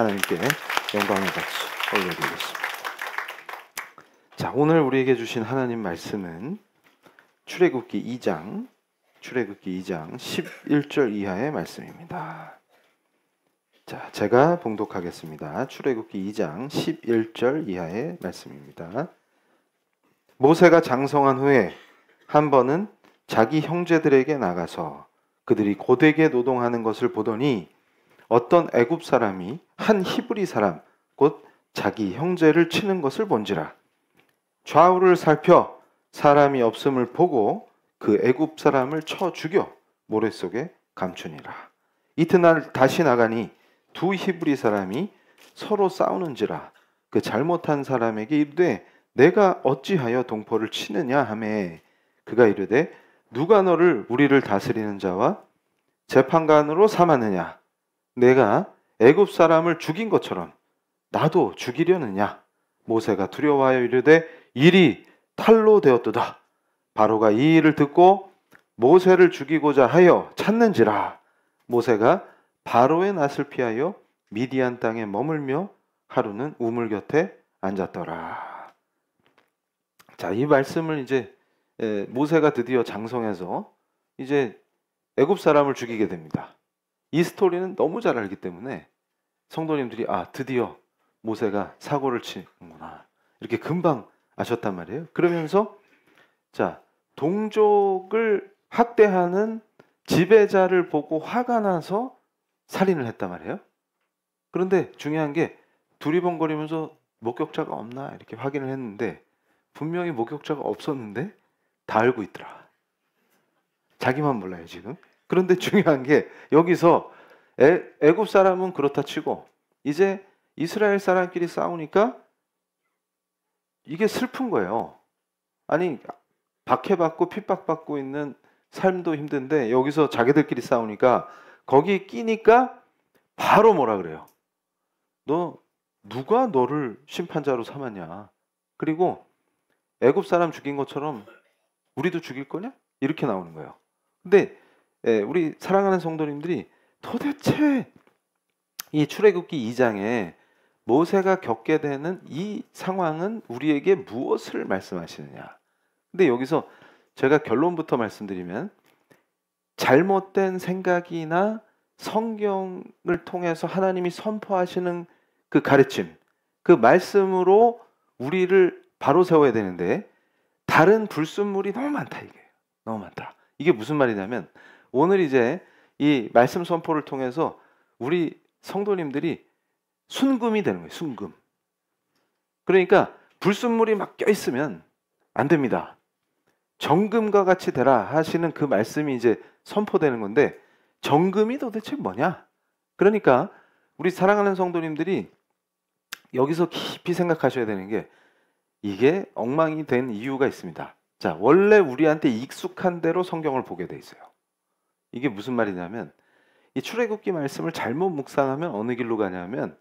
하나님께 영광의 박수 올려드리겠습니다. 자, 오늘 우리에게 주신 하나님 말씀은 출애굽기 2장 11절 이하의 말씀입니다. 자, 제가 봉독하겠습니다. 출애굽기 2장 11절 이하의 말씀입니다. 모세가 장성한 후에 한 번은 자기 형제들에게 나가서 그들이 고되게 노동하는 것을 보더니 어떤 애굽 사람이 한 히브리 사람 곧 자기 형제를 치는 것을 본지라. 좌우를 살펴 사람이 없음을 보고 그 애굽 사람을 쳐 죽여 모래 속에 감추니라. 이튿날 다시 나가니 두 히브리 사람이 서로 싸우는지라. 그 잘못한 사람에게 이르되 내가 어찌하여 동포를 치느냐 하매 그가 이르되 누가 너를 우리를 다스리는 자와 재판관으로 삼았느냐? 내가 애굽 사람을 죽인 것처럼 나도 죽이려느냐? 모세가 두려워하여 이르되 일이 탈로 되었도다. 바로가 이 일을 듣고 모세를 죽이고자 하여 찾는지라. 모세가 바로의 낯을 피하여 미디안 땅에 머물며 하루는 우물 곁에 앉았더라. 자, 이 말씀을 이제 모세가 드디어 장성해서 이제 애굽 사람을 죽이게 됩니다. 이 스토리는 너무 잘 알기 때문에 성도님들이 드디어 모세가 사고를 치는구나 이렇게 금방 아셨단 말이에요. 그러면서 자, 동족을 학대하는 지배자를 보고 화가 나서 살인을 했단 말이에요. 그런데 중요한 게 두리번거리면서 목격자가 없나 이렇게 확인을 했는데 분명히 목격자가 없었는데 다 알고 있더라. 자기만 몰라요 지금. 그런데 중요한 게 여기서 애굽 사람은 그렇다 치고 이제 이스라엘 사람끼리 싸우니까 이게 슬픈 거예요. 아니 박해받고 핍박받고 있는 삶도 힘든데 여기서 자기들끼리 싸우니까 거기 끼니까 바로 뭐라 그래요. 너 누가 너를 심판자로 삼았냐. 그리고 애굽 사람 죽인 것처럼 우리도 죽일 거냐? 이렇게 나오는 거예요. 근데 우리 사랑하는 성도님들이 도대체 이 출애굽기 2장에 모세가 겪게 되는 이 상황은 우리에게 무엇을 말씀하시느냐. 근데 여기서 제가 결론부터 말씀드리면 잘못된 생각이나 성경을 통해서 하나님이 선포하시는 그 가르침, 그 말씀으로 우리를 바로 세워야 되는데 다른 불순물이 너무 많다 이게. 너무 많다. 이게 무슨 말이냐면 오늘 이제 이 말씀 선포를 통해서 우리 성도님들이 순금이 되는 거예요. 순금. 그러니까 불순물이 막 껴있으면 안 됩니다. 정금과 같이 되라 하시는 그 말씀이 이제 선포되는 건데 정금이 도대체 뭐냐? 그러니까 우리 사랑하는 성도님들이 여기서 깊이 생각하셔야 되는 게 이게 엉망이 된 이유가 있습니다. 자, 원래 우리한테 익숙한 대로 성경을 보게 돼 있어요. 이게 무슨 말이냐면 이 출애굽기 말씀을 잘못 묵상하면 어느 길로 가냐면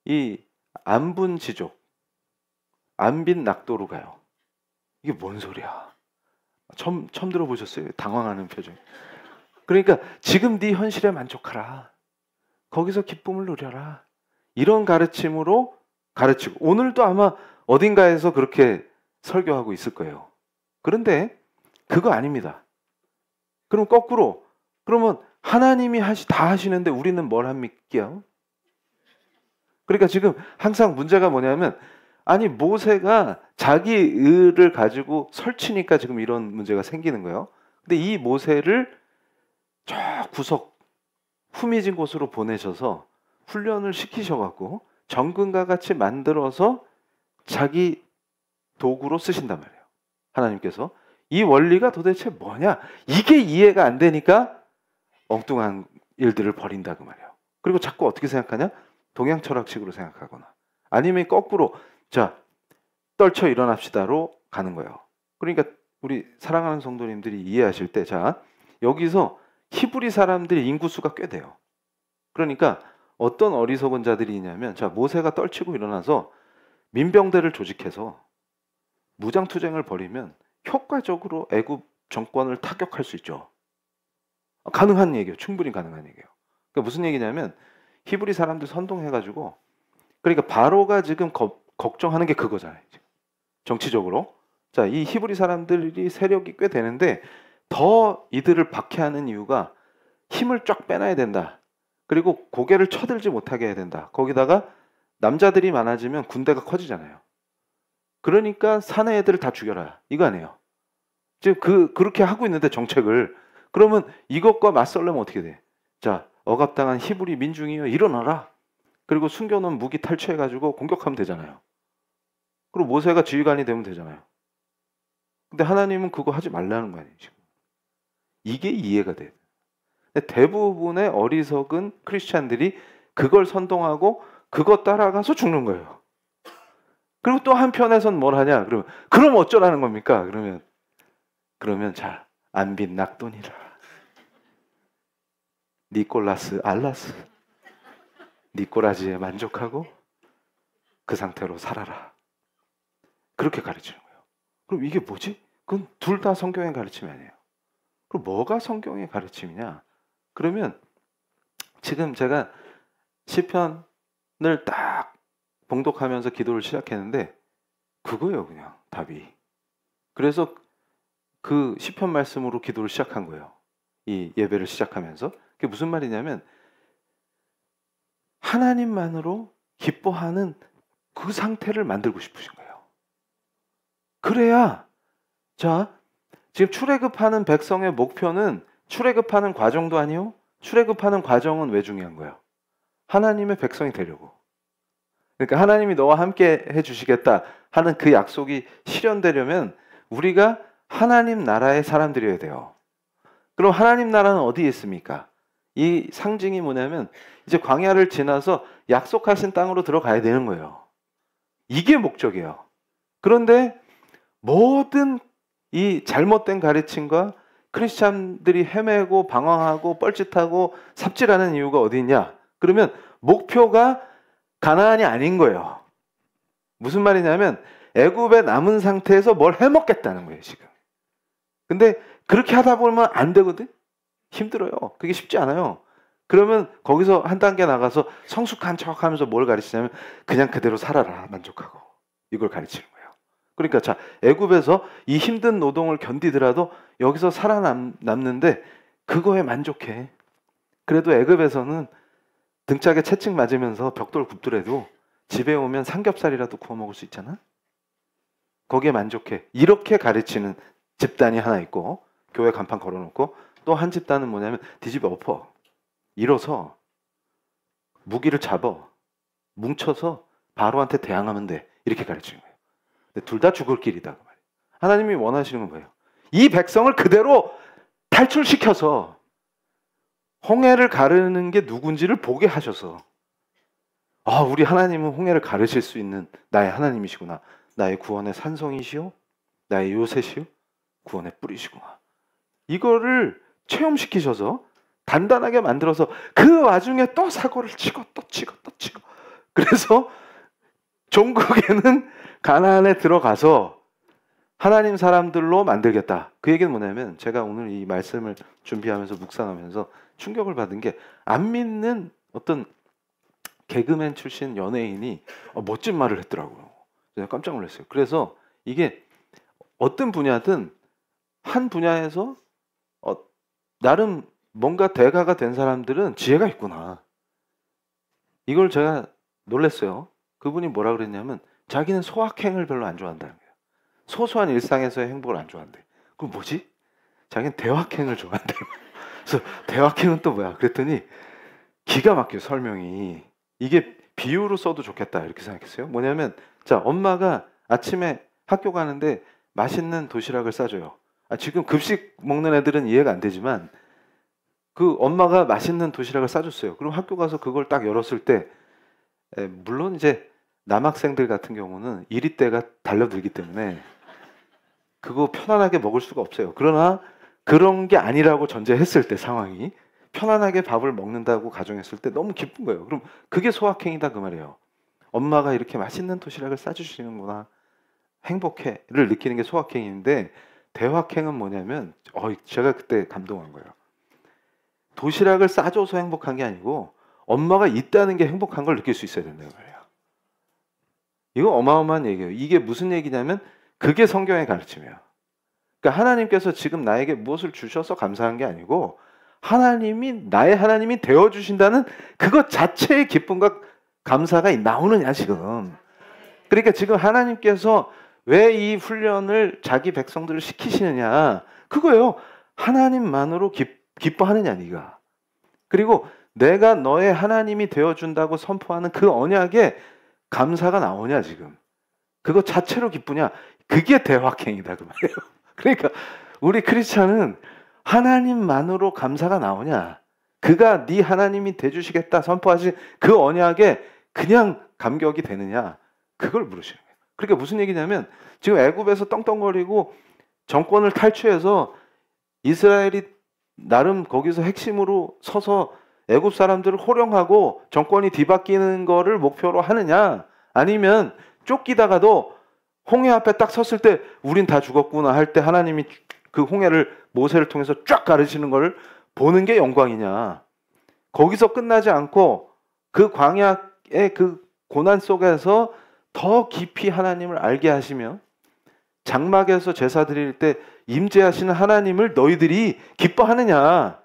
이 안분지족, 안빈낙도로 가요. 이게 뭔 소리야? 처음 들어보셨어요? 당황하는 표정. 그러니까 지금 네 현실에 만족하라. 거기서 기쁨을 누려라. 이런 가르침으로 가르치고 오늘도 아마 어딘가에서 그렇게 설교하고 있을 거예요. 그런데 그거 아닙니다. 그럼 거꾸로 그러면 하나님이 다 하시는데 우리는 뭘 합니까? 그러니까 지금 항상 문제가 뭐냐면 아니 모세가 자기 의를 가지고 설치니까 지금 이런 문제가 생기는 거예요. 근데 이 모세를 저 구석 후미진 곳으로 보내셔서 훈련을 시키셔갖고 정금과 같이 만들어서 자기 도구로 쓰신단 말이에요. 하나님께서. 이 원리가 도대체 뭐냐? 이게 이해가 안 되니까 엉뚱한 일들을 벌인다 그 말이에요. 그리고 자꾸 어떻게 생각하냐? 동양 철학식으로 생각하거나 아니면 거꾸로 자 떨쳐 일어납시다로 가는 거예요. 그러니까 우리 사랑하는 성도님들이 이해하실 때 자 여기서 히브리 사람들의 인구수가 꽤 돼요. 그러니까 어떤 어리석은 자들이 있냐면 자 모세가 떨치고 일어나서 민병대를 조직해서 무장투쟁을 벌이면 효과적으로 애굽 정권을 타격할 수 있죠. 가능한 얘기예요. 충분히 가능한 얘기예요. 그러니까 무슨 얘기냐면 히브리 사람들 선동해가지고, 그러니까 바로가 지금 걱정하는 게 그거잖아요. 지금. 정치적으로. 자, 이 히브리 사람들이 세력이 꽤 되는데 더 이들을 박해하는 이유가 힘을 쫙 빼놔야 된다. 그리고 고개를 쳐들지 못하게 해야 된다. 거기다가 남자들이 많아지면 군대가 커지잖아요. 그러니까 사내 애들을 다 죽여라. 이거 아니에요. 지금 그렇게 하고 있는데 정책을. 그러면 이것과 맞설려면 어떻게 돼? 자, 억압당한 히브리 민중이여 일어나라. 그리고 숨겨놓은 무기 탈취해가지고 공격하면 되잖아요. 그리고 모세가 지휘관이 되면 되잖아요. 근데 하나님은 그거 하지 말라는 거 아니에요, 지금. 이게 이해가 돼요. 대부분의 어리석은 크리스찬들이 그걸 선동하고 그거 따라가서 죽는 거예요. 그리고 또 한편에선 뭘 하냐? 그럼 어쩌라는 겁니까? 그러면 자, 안빈 낙돈이라. 니콜라스 알라스. 니꼬라지에 만족하고 그 상태로 살아라. 그렇게 가르치는 거예요. 그럼 이게 뭐지? 그건 둘 다 성경의 가르침이 아니에요. 그럼 뭐가 성경의 가르침이냐? 그러면 지금 제가 시편을 딱 봉독하면서 기도를 시작했는데 그거예요, 그냥 답이. 그래서 그 시편 말씀으로 기도를 시작한 거예요. 이 예배를 시작하면서. 그게 무슨 말이냐면 하나님만으로 기뻐하는 그 상태를 만들고 싶으신 거예요. 그래야 자, 지금 출애굽하는 백성의 목표는 출애굽하는 과정도 아니요. 출애굽하는 과정은 왜 중요한 거예요? 하나님의 백성이 되려고. 그러니까 하나님이 너와 함께 해주시겠다 하는 그 약속이 실현되려면 우리가 하나님 나라의 사람들이어야 돼요. 그럼 하나님 나라는 어디에 있습니까? 이 상징이 뭐냐면 이제 광야를 지나서 약속하신 땅으로 들어가야 되는 거예요. 이게 목적이에요. 그런데 모든 이 잘못된 가르침과 크리스찬들이 헤매고 방황하고 뻘짓하고 삽질하는 이유가 어디 있냐? 그러면 목표가 가나안이 아닌 거예요. 무슨 말이냐면 애굽에 남은 상태에서 뭘 해먹겠다는 거예요, 지금. 근데 그렇게 하다 보면 안 되거든? 힘들어요. 그게 쉽지 않아요. 그러면 거기서 한 단계 나가서 성숙한 척 하면서 뭘 가르치냐면 그냥 그대로 살아라, 만족하고. 이걸 가르치는 거예요. 그러니까 자, 애굽에서 이 힘든 노동을 견디더라도 여기서 살아남는데 그거에 만족해. 그래도 애굽에서는 등짝에 채찍 맞으면서 벽돌 굽더라도 집에 오면 삼겹살이라도 구워 먹을 수 있잖아. 거기에 만족해. 이렇게 가르치는 집단이 하나 있고 교회 간판 걸어놓고 또 한 집단은 뭐냐면 뒤집어 엎어. 일어서 무기를 잡아. 뭉쳐서 바로한테 대항하면 돼. 이렇게 가르치는 거예요. 근데 둘 다 죽을 길이다. 그 말이에요. 하나님이 원하시는 건 뭐예요? 이 백성을 그대로 탈출시켜서 홍해를 가르는 게 누군지를 보게 하셔서 아, 우리 하나님은 홍해를 가르칠 수 있는 나의 하나님이시구나. 나의 구원의 산성이시오. 나의 요새시오. 구원의 뿌리시구나. 이거를 체험시키셔서 단단하게 만들어서 그 와중에 또 사고를 치고 또 치고 또 치고 그래서 종국에는 가나안에 들어가서 하나님 사람들로 만들겠다. 그 얘기는 뭐냐면 제가 오늘 이 말씀을 준비하면서 묵상하면서 충격을 받은 게 안 믿는 어떤 개그맨 출신 연예인이 멋진 말을 했더라고요. 제가 깜짝 놀랐어요. 그래서 이게 어떤 분야든 한 분야에서 나름 뭔가 대가가 된 사람들은 지혜가 있구나. 이걸 제가 놀랐어요. 그분이 뭐라 그랬냐면 자기는 소확행을 별로 안 좋아한다는 거예요. 소소한 일상에서의 행복을 안 좋아한대. 그럼 뭐지? 자기는 대확행을 좋아한대. 그래서 대확행은 또 뭐야? 그랬더니 기가 막혀요, 설명이. 이게 비유로 써도 좋겠다 이렇게 생각했어요. 뭐냐면 자, 엄마가 아침에 학교 가는데 맛있는 도시락을 싸줘요. 지금 급식 먹는 애들은 이해가 안 되지만 그 엄마가 맛있는 도시락을 싸줬어요. 그럼 학교 가서 그걸 딱 열었을 때 물론 이제 남학생들 같은 경우는 이리때가 달려들기 때문에 그거 편안하게 먹을 수가 없어요. 그러나 그런 게 아니라고 전제했을 때 상황이 편안하게 밥을 먹는다고 가정했을 때 너무 기쁜 거예요. 그럼 그게 소확행이다 그 말이에요. 엄마가 이렇게 맛있는 도시락을 싸주시는구나. 행복해를 느끼는 게 소확행인데 대확행은 뭐냐면 제가 그때 감동한 거예요. 도시락을 싸줘서 행복한 게 아니고 엄마가 있다는 게 행복한 걸 느낄 수 있어야 된다는 거예요. 이거 어마어마한 얘기예요. 이게 무슨 얘기냐면 그게 성경의 가르침이에요. 그러니까 하나님께서 지금 나에게 무엇을 주셔서 감사한 게 아니고 하나님이 나의 하나님이 되어주신다는 그것 자체의 기쁨과 감사가 나오느냐 지금. 그러니까 지금 하나님께서 왜 이 훈련을 자기 백성들을 시키시느냐 그거예요. 하나님만으로 기뻐하느냐 네가. 그리고 내가 너의 하나님이 되어준다고 선포하는 그 언약에 감사가 나오냐 지금. 그거 자체로 기쁘냐. 그게 대확행이다 그 말이에요. 그러니까 우리 크리스찬은 하나님만으로 감사가 나오냐. 그가 네 하나님이 돼주시겠다 선포하신 그 언약에 그냥 감격이 되느냐. 그걸 물으시는 거예요. 그러니까 무슨 얘기냐면 지금 애굽에서 떵떵거리고 정권을 탈취해서 이스라엘이 나름 거기서 핵심으로 서서 애굽 사람들을 호령하고 정권이 뒤바뀌는 거를 목표로 하느냐 아니면 쫓기다가도 홍해 앞에 딱 섰을 때 우린 다 죽었구나 할 때 하나님이 그 홍해를 모세를 통해서 쫙 가르치는 걸 보는 게 영광이냐. 거기서 끝나지 않고 그 광야의 그 고난 속에서 더 깊이 하나님을 알게 하시며 장막에서 제사 드릴 때 임재하시는 하나님을 너희들이 기뻐하느냐.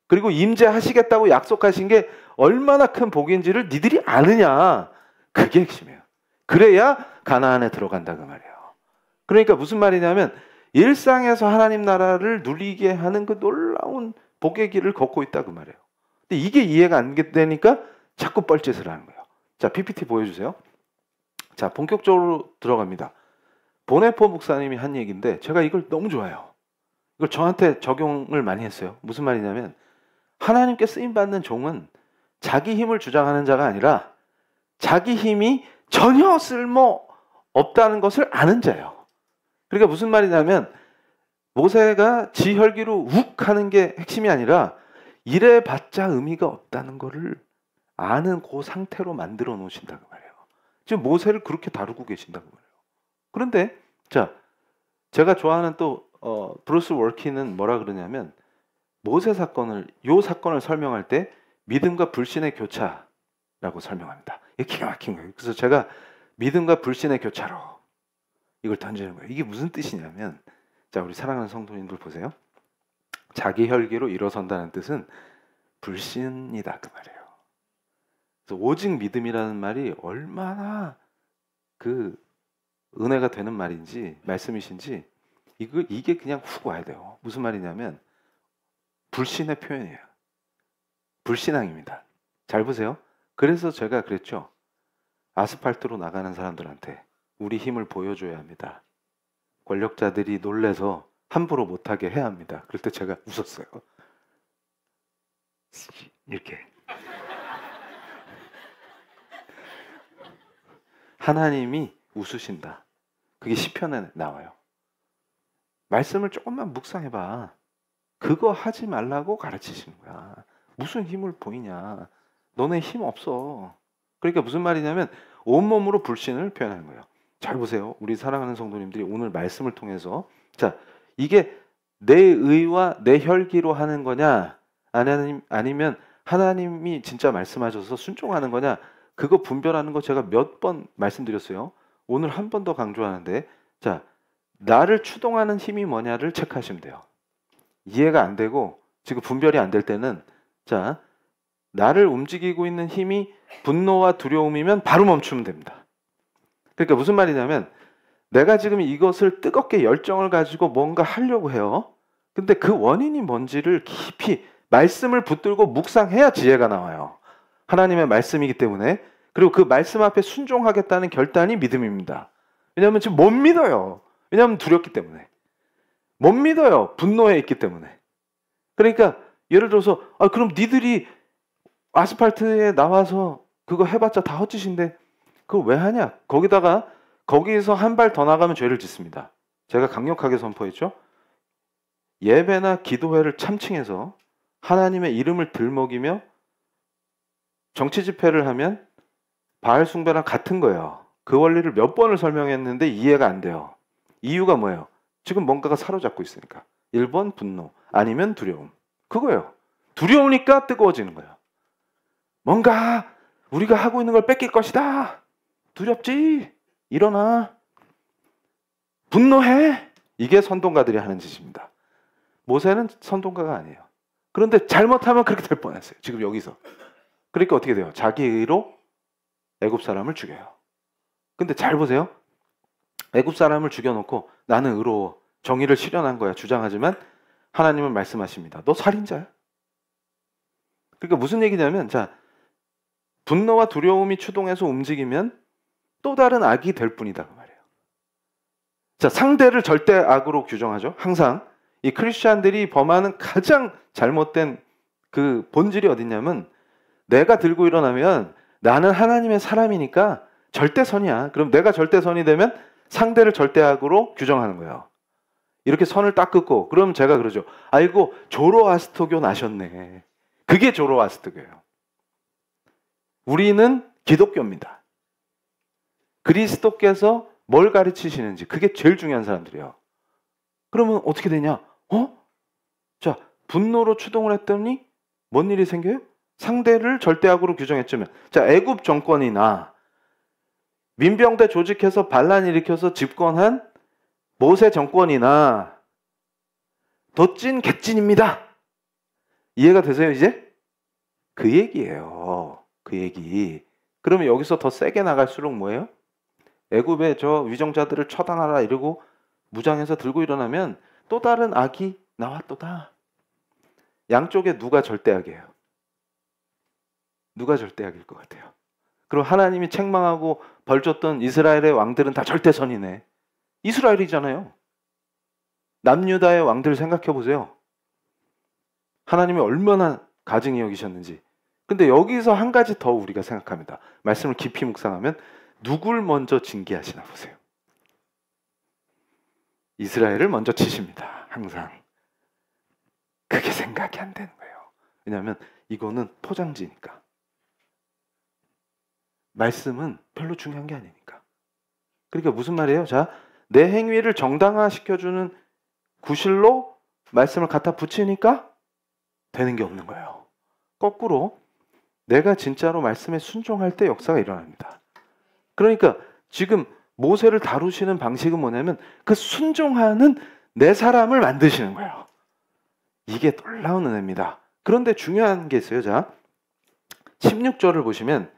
그리고 임재하시겠다고 약속하신 게 얼마나 큰 복인지를 니들이 아느냐. 그게 핵심이에요. 그래야 가나안에 들어간다 그 말이에요. 그러니까 무슨 말이냐면 일상에서 하나님 나라를 누리게 하는 그 놀라운 복의 길을 걷고 있다 그 말이에요. 근데 이게 이해가 안 되니까 자꾸 뻘짓을 하는 거예요. 자, PPT 보여주세요. 자, 본격적으로 들어갑니다. 보네포 목사님이 한 얘기인데 제가 이걸 너무 좋아해요. 이걸 저한테 적용을 많이 했어요. 무슨 말이냐면 하나님께 쓰임받는 종은 자기 힘을 주장하는 자가 아니라 자기 힘이 전혀 쓸모 없다는 것을 아는 자예요. 그러니까 무슨 말이냐면 모세가 지혈기로 욱 하는 게 핵심이 아니라 이래봤자 의미가 없다는 것을 아는 그 상태로 만들어 놓으신다고 말이에요. 지금 모세를 그렇게 다루고 계신다고 말이에요. 그런데 자, 제가 좋아하는 또 브루스 월키는 뭐라 그러냐면 모세 사건을 요 사건을 설명할 때 믿음과 불신의 교차라고 설명합니다. 이게 기가 막힌 거예요. 그래서 제가 믿음과 불신의 교차로 이걸 던지는 거예요. 이게 무슨 뜻이냐면 자, 우리 사랑하는 성도님들 보세요. 자기 혈기로 일어선다는 뜻은 불신이다 그 말이에요. 그래서 오직 믿음이라는 말이 얼마나 그 은혜가 되는 말인지 말씀이신지 이게 그냥 훅 와야 돼요. 무슨 말이냐면 불신의 표현이에요. 불신앙입니다. 잘 보세요. 그래서 제가 그랬죠. 아스팔트로 나가는 사람들한테 우리 힘을 보여줘야 합니다. 권력자들이 놀래서 함부로 못하게 해야 합니다. 그럴 때 제가 웃었어요. 이렇게. 하나님이 웃으신다. 그게 시편에 나와요. 말씀을 조금만 묵상해봐. 그거 하지 말라고 가르치시는 거야. 무슨 힘을 보이냐. 너네 힘 없어. 그러니까 무슨 말이냐면 온몸으로 불신을 표현하는 거예요. 잘 보세요. 우리 사랑하는 성도님들이 오늘 말씀을 통해서 자, 이게 내 의와 내 혈기로 하는 거냐 아니면 하나님이 진짜 말씀하셔서 순종하는 거냐 그거 분별하는 거 제가 몇 번 말씀드렸어요. 오늘 한 번 더 강조하는데 자, 나를 추동하는 힘이 뭐냐를 체크하시면 돼요. 이해가 안 되고 지금 분별이 안 될 때는 자, 나를 움직이고 있는 힘이 분노와 두려움이면 바로 멈추면 됩니다. 그러니까 무슨 말이냐면 내가 지금 이것을 뜨겁게 열정을 가지고 뭔가 하려고 해요. 근데 그 원인이 뭔지를 깊이 말씀을 붙들고 묵상해야 지혜가 나와요. 하나님의 말씀이기 때문에. 그리고 그 말씀 앞에 순종하겠다는 결단이 믿음입니다. 왜냐하면 지금 못 믿어요. 왜냐하면 두렵기 때문에. 못 믿어요. 분노에 있기 때문에. 그러니까 예를 들어서 그럼 니들이 아스팔트에 나와서 그거 해봤자 다 헛짓인데 그거 왜 하냐? 거기서 한 발 더 나가면 죄를 짓습니다. 제가 강력하게 선포했죠. 예배나 기도회를 참칭해서 하나님의 이름을 들먹이며 정치 집회를 하면 바알 숭배랑 같은 거예요. 그 원리를 몇 번을 설명했는데 이해가 안 돼요. 이유가 뭐예요? 지금 뭔가가 사로잡고 있으니까. 1번 분노, 아니면 두려움. 그거예요. 두려우니까 뜨거워지는 거예요. 뭔가 우리가 하고 있는 걸 뺏길 것이다. 두렵지? 일어나. 분노해. 이게 선동가들이 하는 짓입니다. 모세는 선동가가 아니에요. 그런데 잘못하면 그렇게 될 뻔했어요. 지금 여기서. 그러니까 어떻게 돼요? 자기 의로 애굽 사람을 죽여요. 근데 잘 보세요. 애굽 사람을 죽여놓고 나는 의로워. 정의를 실현한 거야. 주장하지만 하나님은 말씀하십니다. 너 살인자야. 그러니까 무슨 얘기냐면, 자, 분노와 두려움이 추동해서 움직이면 또 다른 악이 될 뿐이다 그 말이에요. 자, 상대를 절대 악으로 규정하죠. 항상 이 크리스천들이 범하는 가장 잘못된 그 본질이 어디냐면, 내가 들고 일어나면 나는 하나님의 사람이니까 절대선이야. 그럼 내가 절대선이 되면 상대를 절대악으로 규정하는 거예요. 이렇게 선을 딱 긋고, 그럼 제가 그러죠. 아이고, 조로아스터교 나셨네. 그게 조로아스터교예요. 우리는 기독교입니다. 그리스도께서 뭘 가르치시는지, 그게 제일 중요한 사람들이에요. 그러면 어떻게 되냐? 자, 분노로 추동을 했더니 뭔 일이 생겨요? 상대를 절대악으로 규정했지만, 자, 애굽 정권이나 민병대 조직해서 반란 일으켜서 집권한 모세 정권이나 더 찐 개찐입니다. 이해가 되세요 이제? 그 얘기예요. 그 얘기. 그러면 여기서 더 세게 나갈수록 뭐예요? 애굽의 저 위정자들을 처단하라 이러고 무장해서 들고 일어나면 또 다른 악이 나왔도다. 양쪽에 누가 절대악이에요? 누가 절대악일 것 같아요? 그럼 하나님이 책망하고 벌 줬던 이스라엘의 왕들은 다 절대선이네. 이스라엘이잖아요. 남유다의 왕들 생각해 보세요. 하나님이 얼마나 가증히 여기셨는지. 근데 여기서 한 가지 더 우리가 생각합니다. 말씀을 깊이 묵상하면 누굴 먼저 징계하시나 보세요. 이스라엘을 먼저 치십니다. 항상. 그게 생각이 안 되는 거예요. 왜냐하면 이거는 포장지니까. 말씀은 별로 중요한 게 아니니까. 그러니까 무슨 말이에요? 자, 내 행위를 정당화시켜주는 구실로 말씀을 갖다 붙이니까 되는 게 없는 거예요. 거꾸로 내가 진짜로 말씀에 순종할 때 역사가 일어납니다. 그러니까 지금 모세를 다루시는 방식은 뭐냐면 그 순종하는 내 사람을 만드시는 거예요. 이게 놀라운 은혜입니다. 그런데 중요한 게 있어요. 자, 16절을 보시면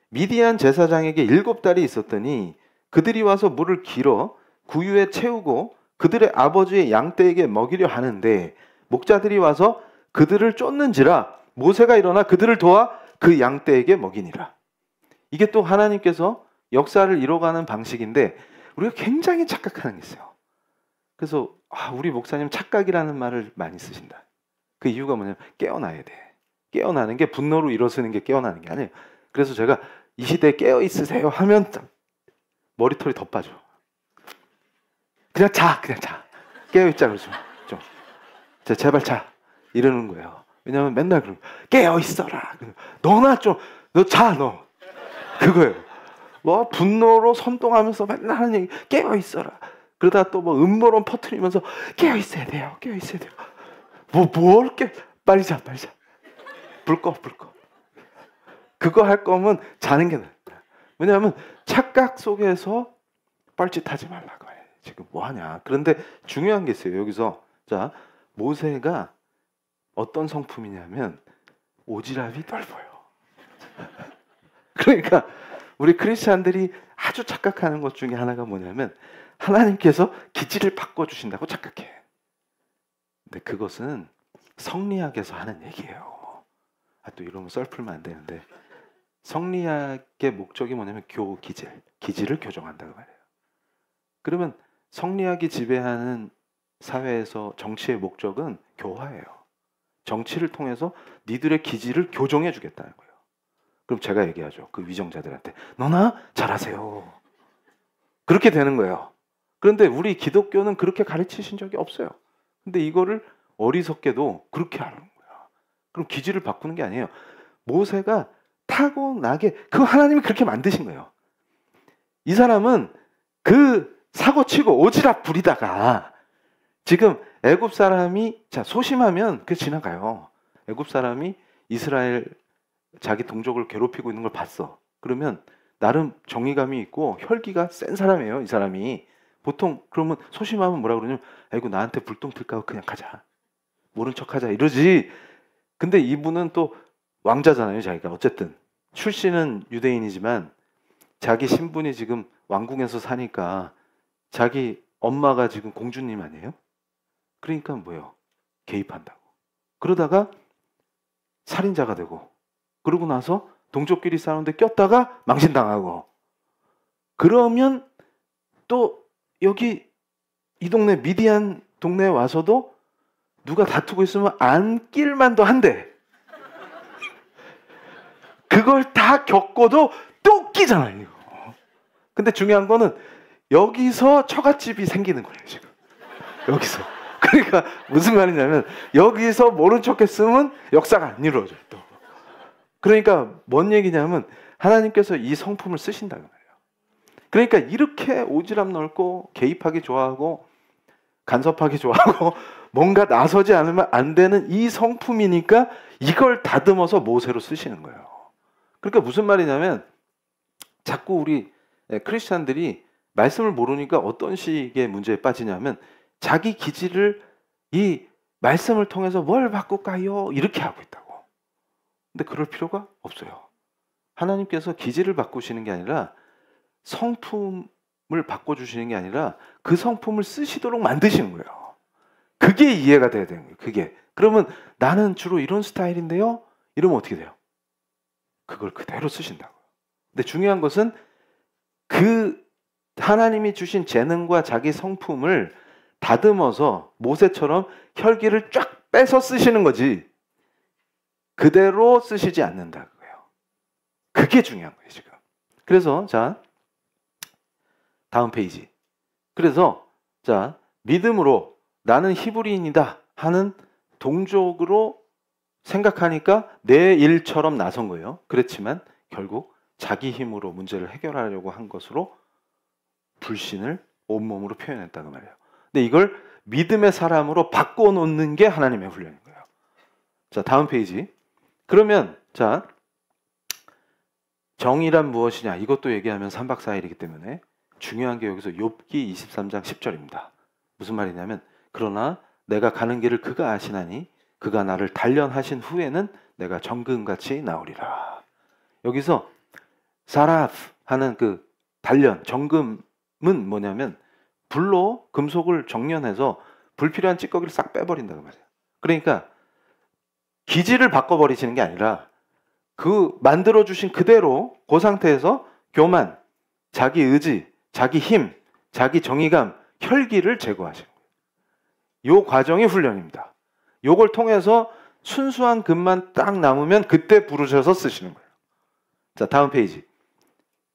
미디안 제사장에게 7달이 있었더니 그들이 와서 물을 길어 구유에 채우고 그들의 아버지의 양떼에게 먹이려 하는데 목자들이 와서 그들을 쫓는지라 모세가 일어나 그들을 도와 그 양떼에게 먹이니라. 이게 또 하나님께서 역사를 이뤄가는 방식인데 우리가 굉장히 착각하는 게 있어요. 그래서 우리 목사님 착각이라는 말을 많이 쓰신다. 그 이유가 뭐냐면 깨어나야 돼. 깨어나는 게 분노로 일어서는 게 깨어나는 게 아니에요. 그래서 제가 이 시대에 깨어 있으세요 하면 머리털이 더 빠져. 그냥 자. 깨어 있자 그러죠. 좀. 제발 자. 이러는 거예요. 왜냐하면 맨날 그러면 깨어 있어라. 너나 좀 너 자 너. 그거예요. 뭐 분노로 선동하면서 맨날 하는 얘기 깨어 있어라. 그러다 또 뭐 음모론 퍼뜨리면서 깨어 있어야 돼요. 깨어 있어야 돼요. 뭘 빨리 자. 불 꺼. 그거 할 거면 자는 게 나아요. 왜냐하면 착각 속에서 뻘짓하지 말라고 해. 지금 뭐 하냐. 그런데 중요한 게 있어요. 여기서 자, 모세가 어떤 성품이냐면 오지랖이 넓어요. 그러니까 우리 크리스찬들이 아주 착각하는 것 중에 하나가 뭐냐면 하나님께서 기질을 바꿔주신다고 착각해. 근데 그것은 성리학에서 하는 얘기예요. 또 이러면 썰 풀면 안 되는데 성리학의 목적이 뭐냐면 기질을 교정한다고 말해요. 그러면 성리학이 지배하는 사회에서 정치의 목적은 교화예요. 정치를 통해서 니들의 기질을 교정해 주겠다는 거예요. 그럼 제가 얘기하죠. 그 위정자들한테 너나 잘하세요. 그렇게 되는 거예요. 그런데 우리 기독교는 그렇게 가르치신 적이 없어요. 근데 이거를 어리석게도 그렇게 하는 거야. 그럼 기질을 바꾸는 게 아니에요. 모세가 타고나게 그 하나님이 그렇게 만드신 거예요. 이 사람은 그 사고치고 오지랖 부리다가 지금 애굽 사람이 소심하면 그 지나가요. 애굽 사람이 이스라엘 자기 동족을 괴롭히고 있는 걸 봤어. 그러면 나름 정의감이 있고 혈기가 센 사람이에요. 이 사람이. 보통 그러면 소심하면 뭐라 그러냐면 아이고 나한테 불똥 튈까 그냥 가자. 모른 척하자 이러지. 근데 이분은 또 왕자잖아요. 자기가 어쨌든 출신은 유대인이지만 자기 신분이 지금 왕궁에서 사니까 자기 엄마가 지금 공주님 아니에요? 그러니까 뭐예요? 개입한다고. 그러다가 살인자가 되고 그러고 나서 동족끼리 싸우는데 꼈다가 망신당하고 그러면 또 여기 이 동네 미디안 동네에 와서도 누가 다투고 있으면 안길만도 한데 그걸 다 겪고도 또 끼잖아요. 이거. 근데 중요한 거는 여기서 처갓집이 생기는 거예요. 지금 여기서. 그러니까 무슨 말이냐면 여기서 모른 척 했으면 역사가 안 이루어져요. 또. 그러니까 뭔 얘기냐면 하나님께서 이 성품을 쓰신다는 거예요. 그러니까 이렇게 오지랖 넓고 개입하기 좋아하고 간섭하기 좋아하고 뭔가 나서지 않으면 안 되는 이 성품이니까 이걸 다듬어서 모세로 쓰시는 거예요. 그러니까 무슨 말이냐면 자꾸 우리 크리스찬들이 말씀을 모르니까 어떤 식의 문제에 빠지냐면 자기 기질을 이 말씀을 통해서 뭘 바꿀까요? 이렇게 하고 있다고. 근데 그럴 필요가 없어요. 하나님께서 기질을 바꾸시는 게 아니라 성품을 바꿔주시는 게 아니라 그 성품을 쓰시도록 만드시는 거예요. 그게 이해가 돼야 되는 거예요. 그게. 그러면 나는 주로 이런 스타일인데요? 이러면 어떻게 돼요? 그걸 그대로 쓰신다고요. 근데 중요한 것은 그 하나님이 주신 재능과 자기 성품을 다듬어서 모세처럼 혈기를 쫙 빼서 쓰시는 거지 그대로 쓰시지 않는다고요. 그게 중요한 거예요 지금. 그래서 자 다음 페이지. 그래서 자 믿음으로 나는 히브리인이다 하는 동족으로 생각하니까 내 일처럼 나선 거예요. 그렇지만 결국 자기 힘으로 문제를 해결하려고 한 것으로 불신을 온몸으로 표현했다고 말이에요. 근데 이걸 믿음의 사람으로 바꿔놓는 게 하나님의 훈련인 거예요. 자, 다음 페이지. 그러면 자 정의란 무엇이냐 이것도 얘기하면 3박 4일이기 때문에 중요한 게 여기서 욥기 23장 10절입니다. 무슨 말이냐면 그러나 내가 가는 길을 그가 아시나니 그가 나를 단련하신 후에는 내가 정금같이 나오리라. 여기서 사라프 하는 그 단련, 정금은 뭐냐면 불로 금속을 정련해서 불필요한 찌꺼기를 싹 빼버린다고 말이에요. 그러니까 기질을 바꿔버리시는 게 아니라 그 만들어주신 그대로 그 상태에서 교만, 자기 의지, 자기 힘, 자기 정의감, 혈기를 제거하시는 거예요. 이 과정이 훈련입니다. 요걸 통해서 순수한 금만 딱 남으면 그때 부르셔서 쓰시는 거예요. 자, 다음 페이지.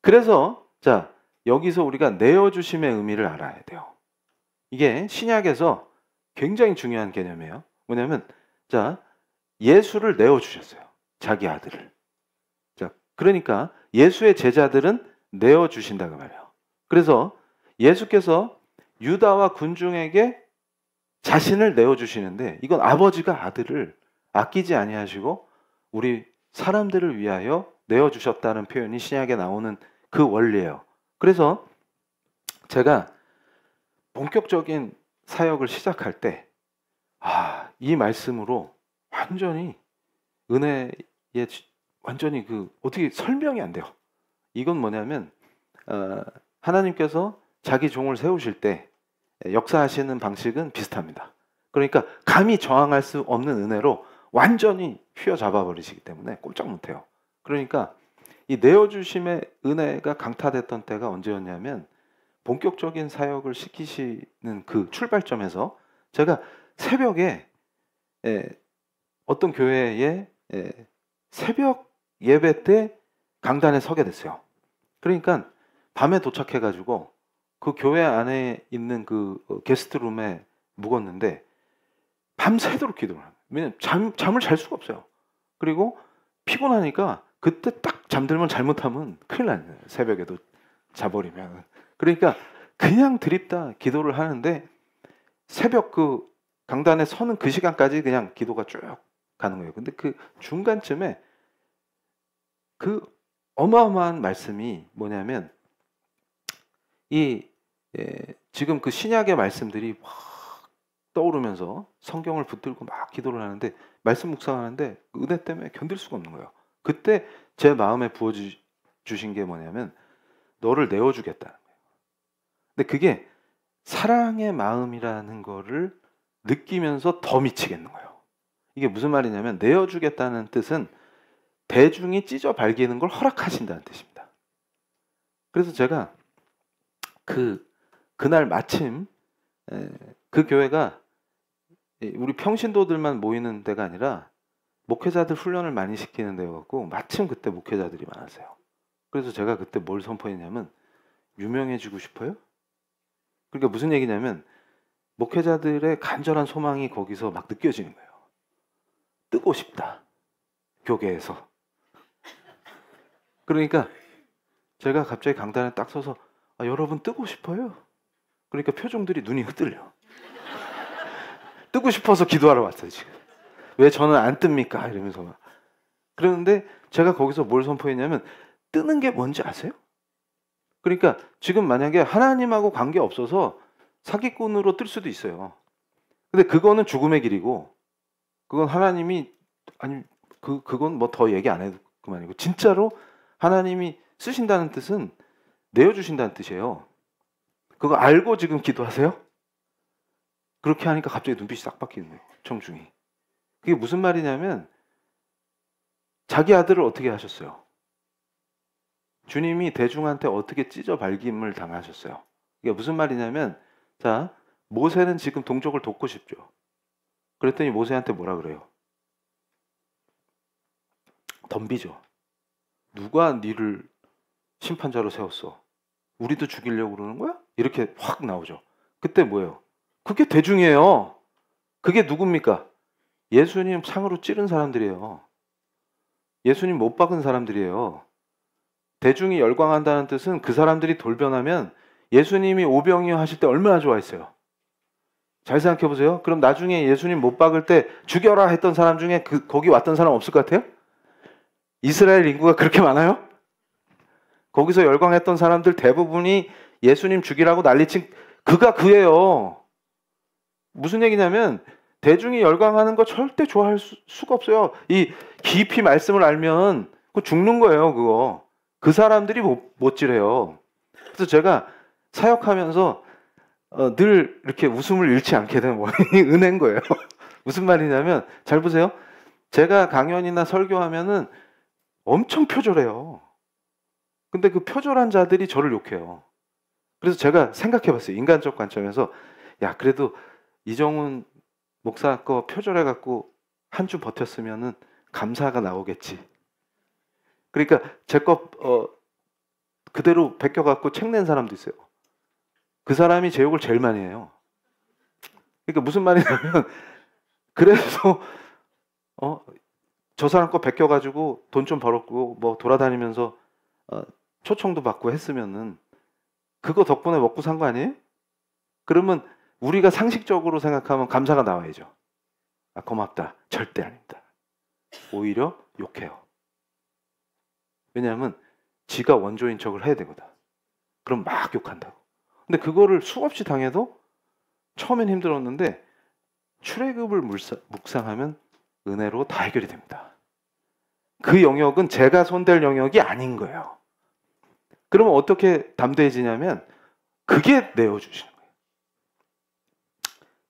그래서 자 여기서 우리가 내어주심의 의미를 알아야 돼요. 이게 신약에서 굉장히 중요한 개념이에요. 뭐냐면 자 예수를 내어주셨어요. 자기 아들을. 자 그러니까 예수의 제자들은 내어주신다고 말이에요. 그래서 예수께서 유다와 군중에게 자신을 내어주시는데 이건 아버지가 아들을 아끼지 아니하시고 우리 사람들을 위하여 내어주셨다는 표현이 신약에 나오는 그 원리예요. 그래서 제가 본격적인 사역을 시작할 때 이 말씀으로 완전히 은혜에 완전히 그 어떻게 설명이 안 돼요. 이건 뭐냐면 하나님께서 자기 종을 세우실 때 역사하시는 방식은 비슷합니다. 그러니까 감히 저항할 수 없는 은혜로 완전히 휘어잡아 버리시기 때문에 꼼짝 못해요. 그러니까 이 내어주심의 은혜가 강타됐던 때가 언제였냐면 본격적인 사역을 시키시는 그 출발점에서 제가 새벽에 어떤 교회에 새벽 예배 때 강단에 서게 됐어요. 그러니까 밤에 도착해가지고 그 교회 안에 있는 그 게스트룸에 묵었는데 밤새도록 기도를 해요. 왜냐면 잠을 잘 수가 없어요. 그리고 피곤하니까 그때 딱 잠들면 잘못하면 큰일 나요. 새벽에도 자버리면. 그러니까 그냥 드립다 기도를 하는데 새벽 그 강단에 서는 그 시간까지 그냥 기도가 쭉 가는 거예요. 근데 그 중간쯤에 그 어마어마한 말씀이 뭐냐면 지금 그 신약의 말씀들이 확 떠오르면서 성경을 붙들고 막 기도를 하는데 말씀 묵상하는데 은혜 때문에 견딜 수가 없는 거예요. 그때 제 마음에 부어주신 게 뭐냐면 너를 내어주겠다는 거예요. 근데 그게 사랑의 마음이라는 거를 느끼면서 더 미치겠는 거예요. 이게 무슨 말이냐면 내어주겠다는 뜻은 대중이 찢어 발기는 걸 허락하신다는 뜻입니다. 그래서 제가 그날 마침 그 교회가 우리 평신도들만 모이는 데가 아니라 목회자들 훈련을 많이 시키는 데였고 마침 그때 목회자들이 많았어요. 그래서 제가 그때 뭘 선포했냐면 유명해지고 싶어요? 그러니까 무슨 얘기냐면 목회자들의 간절한 소망이 거기서 막 느껴지는 거예요. 뜨고 싶다. 교계에서. 그러니까 제가 갑자기 강단에 딱 서서 여러분 뜨고 싶어요? 그러니까 표정들이 눈이 흔들려. 뜨고 싶어서 기도하러 왔어요 지금. 왜 저는 안 뜹니까? 이러면서 막. 그런데 제가 거기서 뭘 선포했냐면 뜨는 게 뭔지 아세요? 그러니까 지금 만약에 하나님하고 관계 없어서 사기꾼으로 뜰 수도 있어요. 근데 그거는 죽음의 길이고 그건 하나님이 그건 뭐 더 얘기 안 해도 그만이고 진짜로 하나님이 쓰신다는 뜻은 내어주신다는 뜻이에요. 그거 알고 지금 기도하세요? 그렇게 하니까 갑자기 눈빛이 싹 바뀌는 거예요. 청중이. 그게 무슨 말이냐면 자기 아들을 어떻게 하셨어요? 주님이 대중한테 어떻게 찢어 발김을 당하셨어요? 이게 무슨 말이냐면 자 모세는 지금 동족을 돕고 싶죠. 그랬더니 모세한테 뭐라 그래요? 덤비죠. 누가 니를 심판자로 세웠어? 우리도 죽이려고 그러는 거야? 이렇게 확 나오죠. 그때 뭐예요? 그게 대중이에요. 그게 누굽니까? 예수님 창으로 찌른 사람들이에요. 예수님 못 박은 사람들이에요. 대중이 열광한다는 뜻은 그 사람들이 돌변하면 예수님이 오병이어 하실 때 얼마나 좋아했어요. 잘 생각해 보세요. 그럼 나중에 예수님 못 박을 때 죽여라 했던 사람 중에 거기 왔던 사람 없을 것 같아요? 이스라엘 인구가 그렇게 많아요? 거기서 열광했던 사람들 대부분이 예수님 죽이라고 난리친 그가 그예요. 무슨 얘기냐면 대중이 열광하는 거 절대 좋아할 수가 없어요. 이 깊이 말씀을 알면 그거 죽는 거예요. 그거. 그 사람들이 못 지래요. 그래서 제가 사역하면서 늘 이렇게 웃음을 잃지 않게 된 원인이 은혜인 거예요. 무슨 말이냐면 잘 보세요. 제가 강연이나 설교하면은 엄청 표절해요. 근데 그 표절한 자들이 저를 욕해요. 그래서 제가 생각해봤어요. 인간적 관점에서 야 그래도 이정훈 목사 거 표절해갖고 한 주 버텼으면은 감사가 나오겠지. 그러니까 제 거 그대로 베껴갖고 책 낸 사람도 있어요. 그 사람이 제 욕을 제일 많이 해요. 그러니까 무슨 말이냐면 그래서 저 사람 거 베껴가지고 돈 좀 벌었고 뭐 돌아다니면서 초청도 받고 했으면은 그거 덕분에 먹고 산 거 아니에요? 그러면 우리가 상식적으로 생각하면 감사가 나와야죠. 고맙다. 절대 아닙니다. 오히려 욕해요. 왜냐하면 지가 원조인 척을 해야 되거든. 그럼 막 욕한다고. 근데 그거를 수없이 당해도 처음엔 힘들었는데 출애굽을 묵상하면 은혜로 다 해결이 됩니다. 그 영역은 제가 손댈 영역이 아닌 거예요. 그러면 어떻게 담대해지냐면 그게 내어주시는 거예요.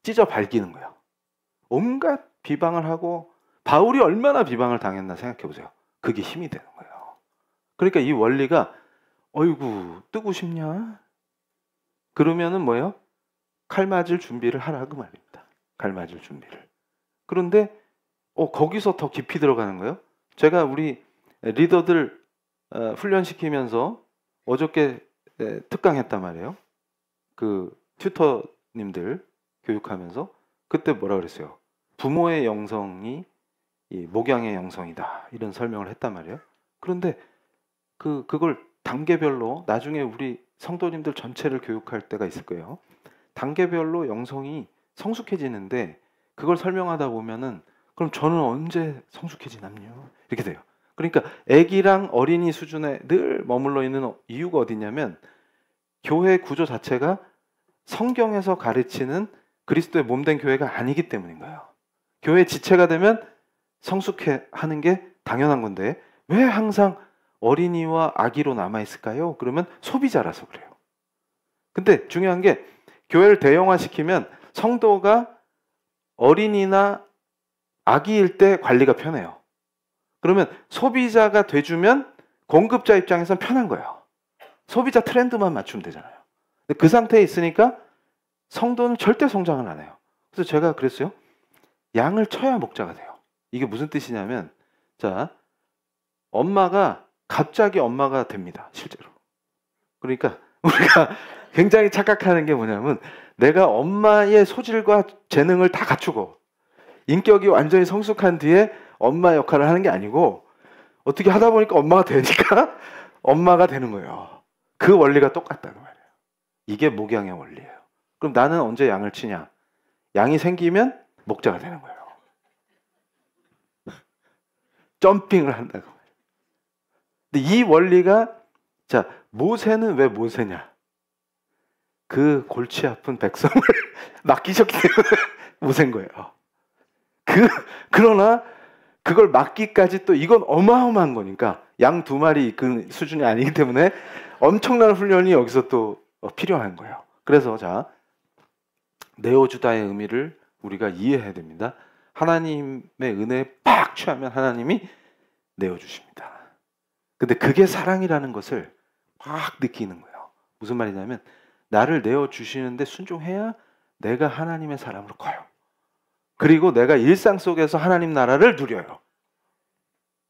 찢어 발기는 거예요. 온갖 비방을 하고 바울이 얼마나 비방을 당했나 생각해 보세요. 그게 힘이 되는 거예요. 그러니까 이 원리가 어이구 뜨고 싶냐? 그러면은 뭐예요? 칼 맞을 준비를 하라 그 말입니다. 칼 맞을 준비를. 그런데 거기서 더 깊이 들어가는 거예요. 제가 우리 리더들 훈련시키면서 어저께 특강했단 말이에요. 그 튜터님들 교육하면서 그때 뭐라 그랬어요? 부모의 영성이 이 목양의 영성이다 이런 설명을 했단 말이에요. 그런데 그걸 단계별로 나중에 우리 성도님들 전체를 교육할 때가 있을 거예요. 단계별로 영성이 성숙해지는데 그걸 설명하다 보면은 그럼 저는 언제 성숙해지남요? 이렇게 돼요. 그러니까 아기랑 어린이 수준에 늘 머물러 있는 이유가 어디냐면 교회 구조 자체가 성경에서 가르치는 그리스도의 몸된 교회가 아니기 때문인 거예요. 교회 지체가 되면 성숙해 하는 게 당연한 건데 왜 항상 어린이와 아기로 남아있을까요? 그러면 소비자라서 그래요. 근데 중요한 게 교회를 대형화시키면 성도가 어린이나 아기일 때 관리가 편해요. 그러면 소비자가 돼주면 공급자 입장에선 편한 거예요. 소비자 트렌드만 맞추면 되잖아요. 근데 그 상태에 있으니까 성도는 절대 성장을 안 해요. 그래서 제가 그랬어요. 양을 쳐야 목자가 돼요. 이게 무슨 뜻이냐면 자, 엄마가 갑자기 엄마가 됩니다. 실제로. 그러니까 우리가 굉장히 착각하는 게 뭐냐면 내가 엄마의 소질과 재능을 다 갖추고 인격이 완전히 성숙한 뒤에 엄마 역할을 하는 게 아니고 어떻게 하다 보니까 엄마가 되니까 엄마가 되는 거예요. 그 원리가 똑같다는 말이에요. 이게 목양의 원리예요. 그럼 나는 언제 양을 치냐? 양이 생기면 목자가 되는 거예요. 점핑을 한다고 말이에요. 근데 이 원리가 자, 모세는 왜 모세냐? 그 골치 아픈 백성을 맡기셨기 때문에 모세인 거예요. 그러나 그걸 맡기까지 또 이건 어마어마한 거니까 양 2마리 이끄는 수준이 아니기 때문에 엄청난 훈련이 여기서 또 필요한 거예요. 그래서 자, 네오주다의 의미를 우리가 이해해야 됩니다. 하나님의 은혜에 팍 취하면 하나님이 내어주십니다. 근데 그게 사랑이라는 것을 확 느끼는 거예요. 무슨 말이냐면 나를 내어주시는데 순종해야 내가 하나님의 사람으로 커요. 그리고 내가 일상 속에서 하나님 나라를 누려요.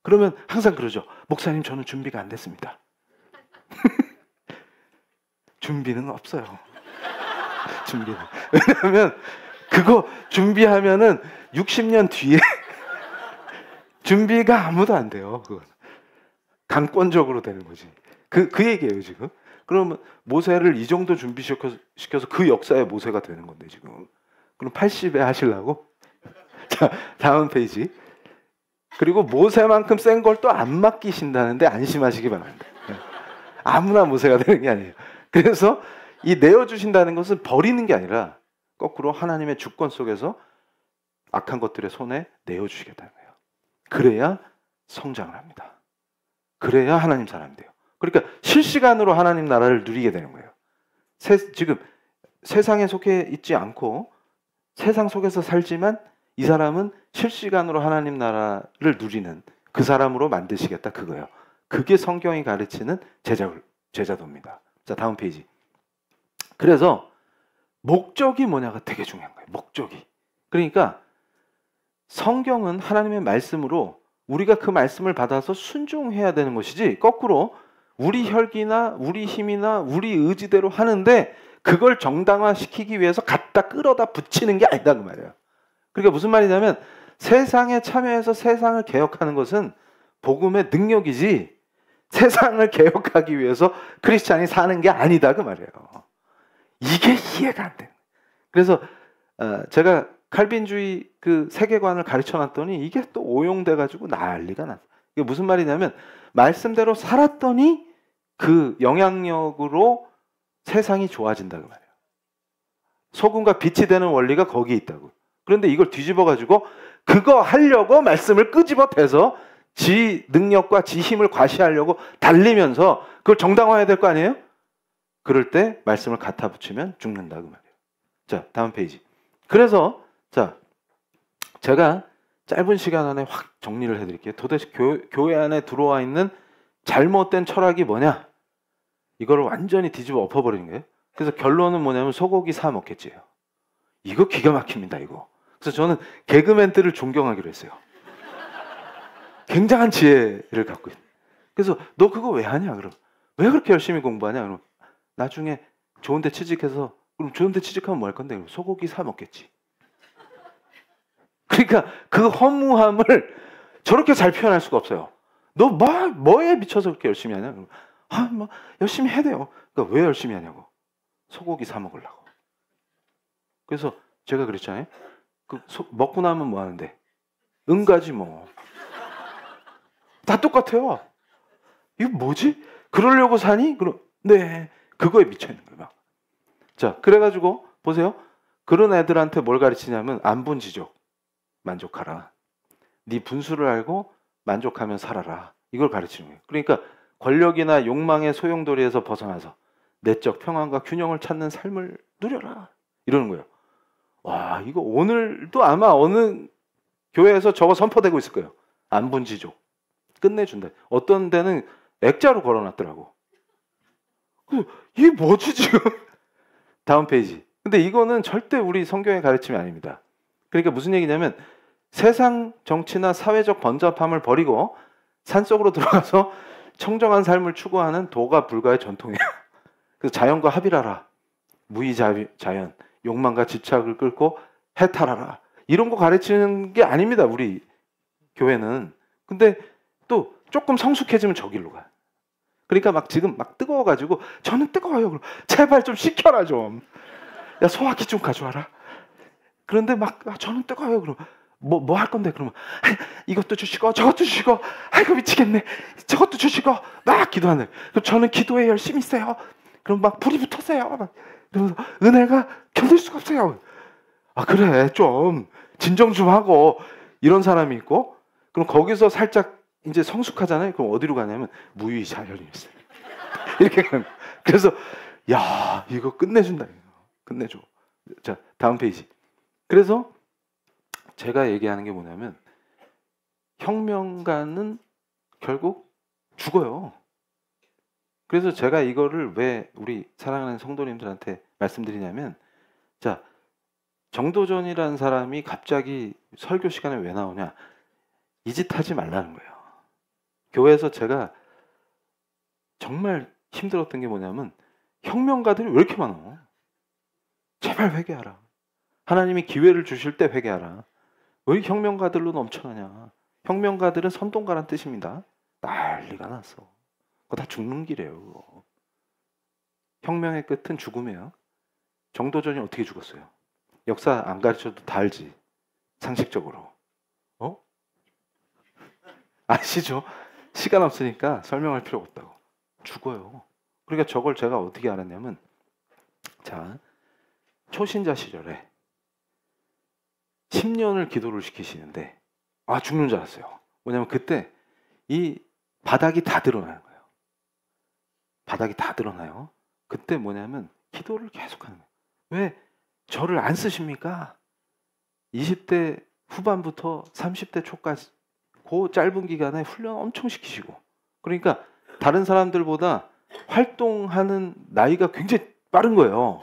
그러면 항상 그러죠. 목사님 저는 준비가 안 됐습니다. 준비는 없어요. 준비는. 왜냐하면 그거 준비하면은 60년 뒤에 준비가 아무도 안 돼요. 그건. 강권적으로 되는 거지. 그 얘기예요 지금. 그러면 모세를 이 정도 준비시켜서 그 역사의 모세가 되는 건데 지금. 그럼 80에 하시려고? 자, 다음 페이지. 그리고 모세만큼 센 걸 또 안 맡기신다는데 안심하시기 바랍니다. 아무나 모세가 되는 게 아니에요. 그래서 이 내어주신다는 것은 버리는 게 아니라 거꾸로 하나님의 주권 속에서 악한 것들의 손에 내어주시겠다는 거예요. 그래야 성장을 합니다. 그래야 하나님 사람이 돼요. 그러니까 실시간으로 하나님 나라를 누리게 되는 거예요. 지금 세상에 속해 있지 않고 세상 속에서 살지만 이 사람은 실시간으로 하나님 나라를 누리는 그 사람으로 만드시겠다 그거예요. 그게 성경이 가르치는 제자도입니다. 자, 다음 페이지. 그래서 목적이 뭐냐가 되게 중요한 거예요. 목적이. 그러니까 성경은 하나님의 말씀으로 우리가 그 말씀을 받아서 순종해야 되는 것이지 거꾸로 우리 혈기나 우리 힘이나 우리 의지대로 하는데 그걸 정당화시키기 위해서 갖다 끌어다 붙이는 게 아니다 그 말이에요. 그러니까 무슨 말이냐면 세상에 참여해서 세상을 개혁하는 것은 복음의 능력이지 세상을 개혁하기 위해서 크리스찬이 사는 게 아니다 그 말이에요. 이게 이해가 안 돼. 그래서 제가 칼빈주의 그 세계관을 가르쳐놨더니 이게 또 오용돼가지고 난리가 났어요. 이게 무슨 말이냐면 말씀대로 살았더니 그 영향력으로 세상이 좋아진다 그 말이에요. 소금과 빛이 되는 원리가 거기에 있다고. 그런데 이걸 뒤집어가지고 그거 하려고 말씀을 끄집어 대서 지 능력과 지 힘을 과시하려고 달리면서 그걸 정당화해야 될 거 아니에요? 그럴 때 말씀을 갖다 붙이면 죽는다 그 말이에요. 자, 다음 페이지. 그래서 자, 제가 짧은 시간 안에 확 정리를 해드릴게요. 도대체 교회 안에 들어와 있는 잘못된 철학이 뭐냐? 이거를 완전히 뒤집어 엎어버리는 거예요. 그래서 결론은 뭐냐면 소고기 사 먹겠지예요. 이거 기가 막힙니다, 이거. 그래서 저는 개그맨들을 존경하기로 했어요. 굉장한 지혜를 갖고 있는. 그래서 너 그거 왜 하냐? 그럼 왜 그렇게 열심히 공부하냐? 그럼 나중에 좋은 데 취직해서 그럼 좋은 데 취직하면 뭐 할 건데? 그럼 소고기 사 먹겠지. 그러니까 그 허무함을 저렇게 잘 표현할 수가 없어요. 너 뭐에 미쳐서 그렇게 열심히 하냐? 그럼 뭐 열심히 해야 돼요. 그러니까 왜 열심히 하냐고. 소고기 사 먹으려고. 그래서 제가 그랬잖아요. 먹고 나면 뭐 하는데? 응가지 뭐. 다 똑같아요. 이거 뭐지? 그러려고 사니? 그럼 네, 그거에 미쳐 있는 거예요. 자, 그래가지고 보세요. 그런 애들한테 뭘 가르치냐면 안분지족, 만족하라. 네 분수를 알고 만족하면 살아라. 이걸 가르치는 거예요. 그러니까 권력이나 욕망의 소용돌이에서 벗어나서 내적 평안과 균형을 찾는 삶을 누려라. 이러는 거예요. 와, 이거 오늘도 아마 어느 교회에서 저거 선포되고 있을 거예요. 안분지족. 끝내준다. 어떤 데는 액자로 걸어놨더라고. 이게 뭐지 지금? 다음 페이지. 근데 이거는 절대 우리 성경의 가르침이 아닙니다. 그러니까 무슨 얘기냐면 세상 정치나 사회적 번잡함을 버리고 산속으로 들어가서 청정한 삶을 추구하는 도가 불가의 전통이에요. 그래서 자연과 합일하라. 무의자연, 욕망과 집착을 끌고 해탈하라. 이런 거 가르치는 게 아닙니다. 우리 교회는. 근데 또 조금 성숙해지면 저 길로 가요. 그러니까 막 지금 막 뜨거워가지고 저는 뜨거워요. 그럼 제발 좀 식혀라 좀. 야 소화기 좀 가져와라. 그런데 막 저는 뜨거워요. 그럼 뭐 할 건데 그러면 이것도 주시고 저것도 주시고 아이고 미치겠네. 저것도 주시고 막 기도하네. 그럼 저는 기도에 열심히 있어요. 그럼 막 불이 붙었어요. 막 그러면서 은혜가 견딜 수가 없어요. 아 그래 좀 진정 좀 하고 이런 사람이 있고 그럼 거기서 살짝 이제 성숙하잖아요. 그럼 어디로 가냐면 무의자연이 있어요. 이렇게 가는 거예요. 그래서 야 이거 끝내준다. 끝내줘. 자 다음 페이지. 그래서 제가 얘기하는 게 뭐냐면 혁명가는 결국 죽어요. 그래서 제가 이거를 왜 우리 사랑하는 성도님들한테 말씀드리냐면 자 정도전이라는 사람이 갑자기 설교 시간에 왜 나오냐 이 짓 하지 말라는 거예요. 교회에서 제가 정말 힘들었던 게 뭐냐면 혁명가들이 왜 이렇게 많아? 제발 회개하라. 하나님이 기회를 주실 때 회개하라. 왜 혁명가들로 넘쳐나냐? 혁명가들은 선동가란 뜻입니다. 난리가 났어. 그거 다 죽는 길이에요. 그거. 혁명의 끝은 죽음이에요. 정도전이 어떻게 죽었어요? 역사 안 가르쳐도 다 알지. 상식적으로. 어? 아시죠? 시간 없으니까 설명할 필요가 없다고. 죽어요. 그러니까 저걸 제가 어떻게 알았냐면 자 초신자 시절에 10년을 기도를 시키시는데 죽는 줄 알았어요. 뭐냐면 그때 이 바닥이 다 드러나는 거예요. 바닥이 다 드러나요. 그때 뭐냐면 기도를 계속하는 거예요. 왜 저를 안 쓰십니까? 20대 후반부터 30대 초까지 그 짧은 기간에 훈련 엄청 시키시고 그러니까 다른 사람들보다 활동하는 나이가 굉장히 빠른 거예요.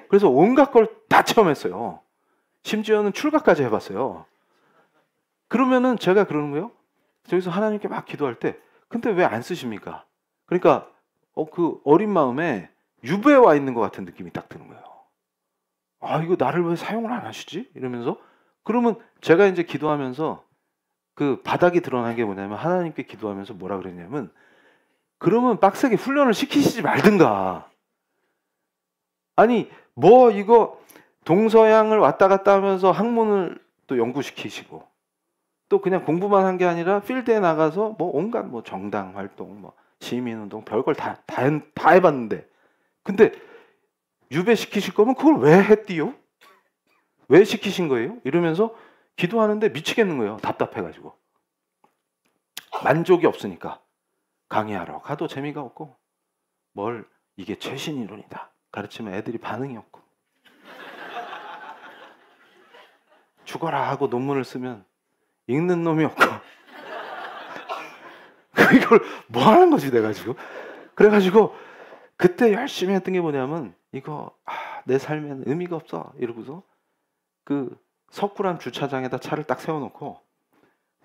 그래서 온갖 걸 다 체험했어요. 심지어는 출가까지 해봤어요. 그러면은 제가 그러는 거예요. 저기서 하나님께 막 기도할 때 근데 왜 안 쓰십니까? 그러니까 그 어린 마음에 유배에 와 있는 것 같은 느낌이 딱 드는 거예요. 이거 나를 왜 사용을 안 하시지? 이러면서 그러면 제가 이제 기도하면서 그 바닥이 드러난 게 뭐냐면 하나님께 기도하면서 뭐라 그랬냐면 그러면 빡세게 훈련을 시키시지 말든가. 아니 뭐 이거 동서양을 왔다 갔다 하면서 학문을 또 연구시키시고 또 그냥 공부만 한 게 아니라 필드에 나가서 뭐 온갖 뭐 정당 활동, 뭐 시민운동 별걸 다 해봤는데 근데 유배시키실 거면 그걸 왜 했디요? 왜 시키신 거예요? 이러면서 기도하는데 미치겠는 거예요. 답답해가지고 만족이 없으니까 강의하러 가도 재미가 없고 뭘 이게 최신 이론이다 가르치면 애들이 반응이 없고 죽어라 하고 논문을 쓰면 읽는 놈이 없고 이걸 뭐 하는 거지 내가 지금. 그래가지고 그때 열심히 했던 게 뭐냐면 이거 내 삶에는 의미가 없어 이러고서 그 석굴암 주차장에다 차를 딱 세워놓고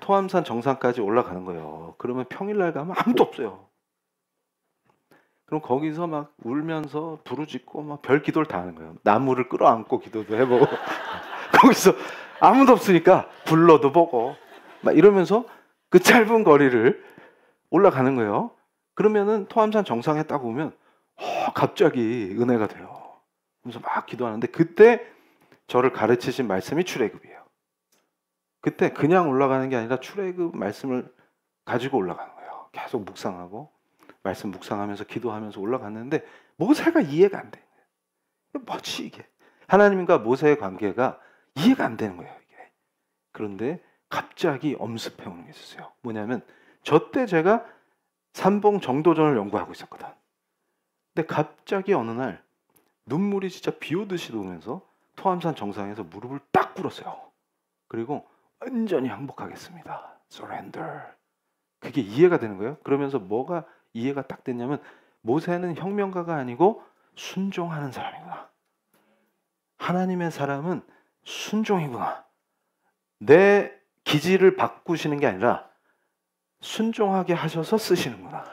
토암산 정상까지 올라가는 거예요. 그러면 평일날 가면 아무도 없어요. 그럼 거기서 막 울면서 부르짖고 막 별 기도를 다 하는 거예요. 나무를 끌어안고 기도도 해보고 거기서 아무도 없으니까 불러도 보고 막 이러면서 그 짧은 거리를 올라가는 거예요. 그러면은 토암산 정상에 딱 오면 갑자기 은혜가 돼요. 그래서 막 기도하는데 그때 저를 가르치신 말씀이 출애굽이에요. 그때 그냥 올라가는 게 아니라 출애굽 말씀을 가지고 올라가는 거예요. 계속 묵상하고 말씀 묵상하면서 기도하면서 올라갔는데 모세가 이해가 안 돼. 뭐지 이게? 하나님과 모세의 관계가 이해가 안 되는 거예요. 이게. 그런데 갑자기 엄습해 오는 게 있었어요. 뭐냐면 저 때 제가 삼봉 정도전을 연구하고 있었거든. 근데 갑자기 어느 날 눈물이 진짜 비 오듯이 오면서 토암산 정상에서 무릎을 딱 꿇었어요. 그리고 완전히 항복하겠습니다. Surrender. 그게 이해가 되는 거예요. 그러면서 뭐가 이해가 딱 됐냐면 모세는 혁명가가 아니고 순종하는 사람이구나. 하나님의 사람은 순종이구나. 내 기질을 바꾸시는 게 아니라 순종하게 하셔서 쓰시는구나.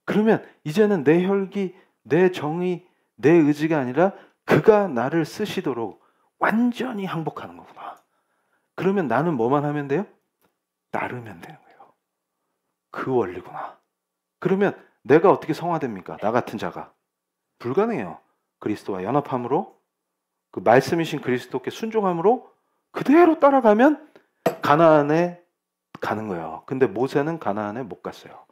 그러면 이제는 내 혈기, 내 정의, 내 의지가 아니라 그가 나를 쓰시도록 완전히 항복하는 거구나. 그러면 나는 뭐만 하면 돼요? 따르면 되는 거예요. 그 원리구나. 그러면 내가 어떻게 성화됩니까? 나 같은 자가. 불가능해요. 그리스도와 연합함으로, 그 말씀이신 그리스도께 순종함으로 그대로 따라가면 가나안에 가는 거예요. 근데 모세는 가나안에 못 갔어요.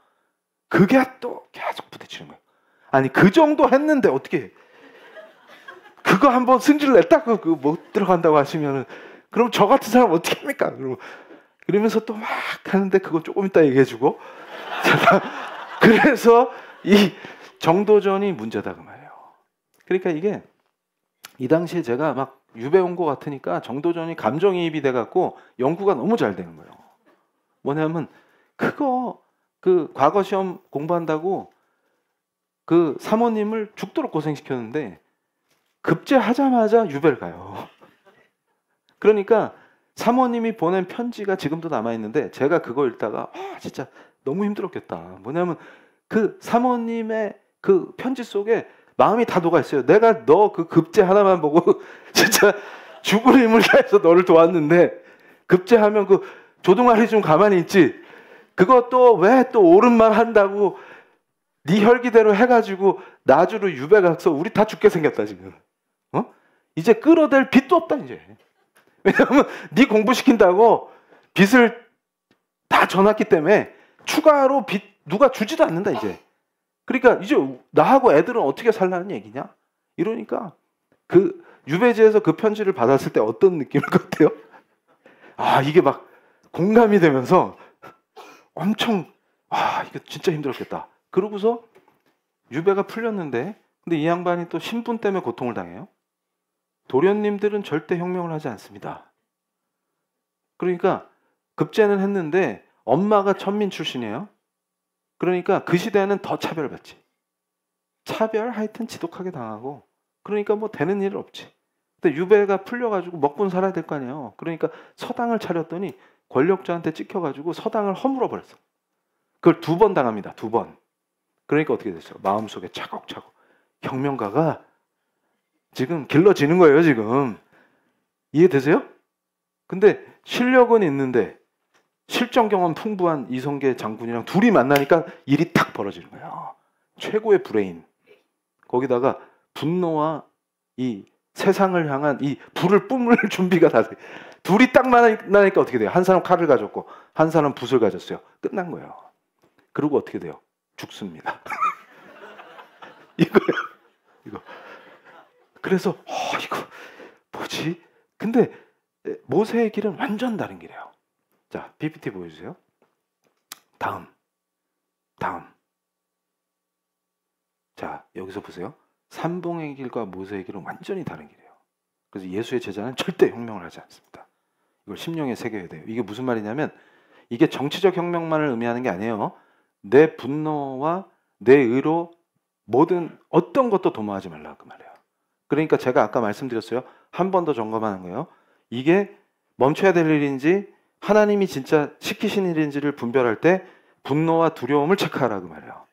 그게 또 계속 부딪히는 거예요. 아니 그 정도 했는데 어떻게 그거 한번 승질 냈다고 못 들어간다고 하시면은 그럼 저 같은 사람 어떻게 합니까? 그러면서 또 막 하는데 그거 조금 이따 얘기해주고 그래서 이 정도전이 문제다 그 말이에요. 그러니까 이게 이 당시에 제가 막 유배 온 것 같으니까 정도전이 감정이입이 돼갖고 연구가 너무 잘 되는 거예요. 뭐냐면 그거 그 과거 시험 공부한다고 그 사모님을 죽도록 고생시켰는데 급제하자마자 유배를 가요. 그러니까 사모님이 보낸 편지가 지금도 남아있는데 제가 그거 읽다가 진짜 너무 힘들었겠다. 뭐냐면 그 사모님의 그 편지 속에 마음이 다 녹아있어요. 내가 너 그 급제 하나만 보고 진짜 죽을 힘을 다해서 너를 도왔는데 급제하면 그 조동아리 좀 가만히 있지. 그것도 왜 또 옳은 말 한다고 네 혈기대로 해가지고 나주로 유배 가서 우리 다 죽게 생겼다 지금. 이제 끌어댈 빚도 없다 이제. 왜냐하면 네 공부시킨다고 빚을 다 져놨기 때문에 추가로 빚 누가 주지도 않는다 이제. 그러니까 이제 나하고 애들은 어떻게 살라는 얘기냐? 이러니까 그 유배지에서 그 편지를 받았을 때 어떤 느낌일 것 같아요? 이게 막 공감이 되면서 엄청 이거 진짜 힘들었겠다. 그러고서 유배가 풀렸는데 근데 이 양반이 또 신분 때문에 고통을 당해요. 도련님들은 절대 혁명을 하지 않습니다. 그러니까 급제는 했는데 엄마가 천민 출신이에요. 그러니까 그 시대에는 더 차별받지. 차별 하여튼 지독하게 당하고 그러니까 뭐 되는 일 없지. 근데 유배가 풀려가지고 먹고는 살아야 될 거 아니에요. 그러니까 서당을 차렸더니 권력자한테 찍혀가지고 서당을 허물어 버렸어. 그걸 2번 당합니다. 2번. 그러니까 어떻게 됐어요? 마음속에 차곡차곡 혁명가가 지금 길러지는 거예요. 지금 이해되세요? 근데 실력은 있는데 실전 경험 풍부한 이성계 장군이랑 둘이 만나니까 일이 탁 벌어지는 거예요. 최고의 브레인. 거기다가 분노와 이 세상을 향한 이 불을 뿜을 준비가 다 돼. 둘이 딱 만나니까 어떻게 돼요? 한 사람 칼을 가졌고 한 사람 붓을 가졌어요. 끝난 거예요. 그리고 어떻게 돼요? 죽습니다. 이거요. 이거. 그래서 이거 뭐지? 근데 모세의 길은 완전 다른 길이에요. 자, PPT 보여주세요. 다음. 자, 여기서 보세요. 삼봉의 길과 모세의 길은 완전히 다른 길이에요. 그래서 예수의 제자는 절대 혁명을 하지 않습니다. 이걸 심령에 새겨야 돼요. 이게 무슨 말이냐면 이게 정치적 혁명만을 의미하는 게 아니에요. 내 분노와 내 의로 모든 어떤 것도 도모하지 말라 그 말이에요. 그러니까 제가 아까 말씀드렸어요. 한 번 더 점검하는 거예요. 이게 멈춰야 될 일인지 하나님이 진짜 시키신 일인지를 분별할 때 분노와 두려움을 체크하라 그 말이에요.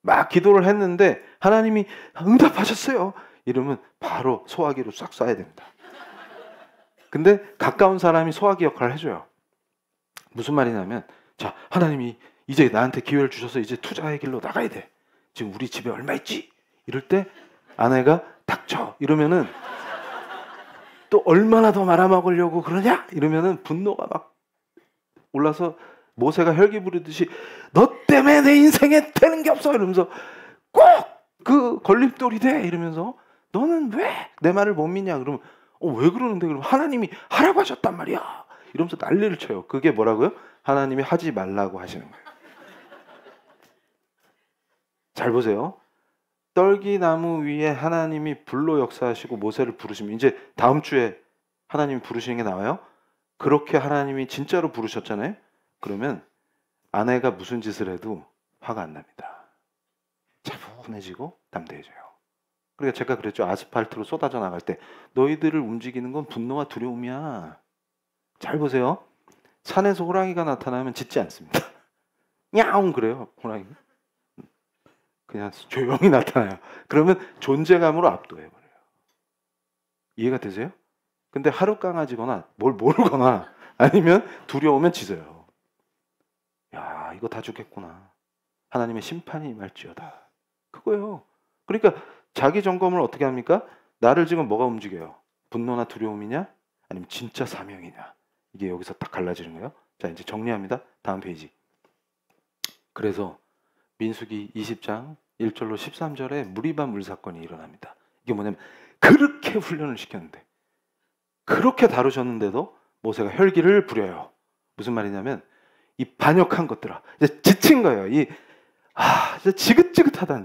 막 기도를 했는데 하나님이 응답하셨어요. 이러면 바로 소화기로 싹 쏴야 됩니다. 근데 가까운 사람이 소화기 역할을 해줘요. 무슨 말이냐면 자, 하나님이 이제 나한테 기회를 주셔서 이제 투자의 길로 나가야 돼. 지금 우리 집에 얼마 있지? 이럴 때 아내가 닥쳐 이러면은 또 얼마나 더 말아먹으려고 그러냐? 이러면은 분노가 막 올라서 모세가 혈기 부리듯이 너 때문에 내 인생에 되는 게 없어 이러면서 꼭 그 걸림돌이 돼 이러면서 너는 왜 내 말을 못 믿냐 그러면 왜 그러는데 그러면 하나님이 하라고 하셨단 말이야 이러면서 난리를 쳐요. 그게 뭐라고요? 하나님이 하지 말라고 하시는 거예요. 잘 보세요. 떨기나무 위에 하나님이 불로 역사하시고 모세를 부르시면 이제 다음 주에 하나님이 부르시는 게 나와요. 그렇게 하나님이 진짜로 부르셨잖아요. 그러면 아내가 무슨 짓을 해도 화가 안 납니다. 차분해지고 담대해져요. 그러니까 제가 그랬죠. 아스팔트로 쏟아져 나갈 때 너희들을 움직이는 건 분노와 두려움이야. 잘 보세요. 산에서 호랑이가 나타나면 짖지 않습니다. 야옹 그래요. 호랑이 그냥 조용히 나타나요. 그러면 존재감으로 압도해버려요. 이해가 되세요? 근데 하루 강아지거나 뭘 모르거나 아니면 두려우면 짖어요. 야 이거 다 죽겠구나. 하나님의 심판이 임할지어다. 그거예요. 그러니까 자기 점검을 어떻게 합니까? 나를 지금 뭐가 움직여요? 분노나 두려움이냐? 아니면 진짜 사명이냐? 이게 여기서 딱 갈라지는 거예요. 자 이제 정리합니다. 다음 페이지. 그래서 민수기 20장 1절로 13절에 무리바 물사건이 일어납니다. 이게 뭐냐면 그렇게 훈련을 시켰는데 그렇게 다루셨는데도 모세가 혈기를 부려요. 무슨 말이냐면 이 반역한 것들아 이제 지친 거예요. 이제 지긋지긋하다.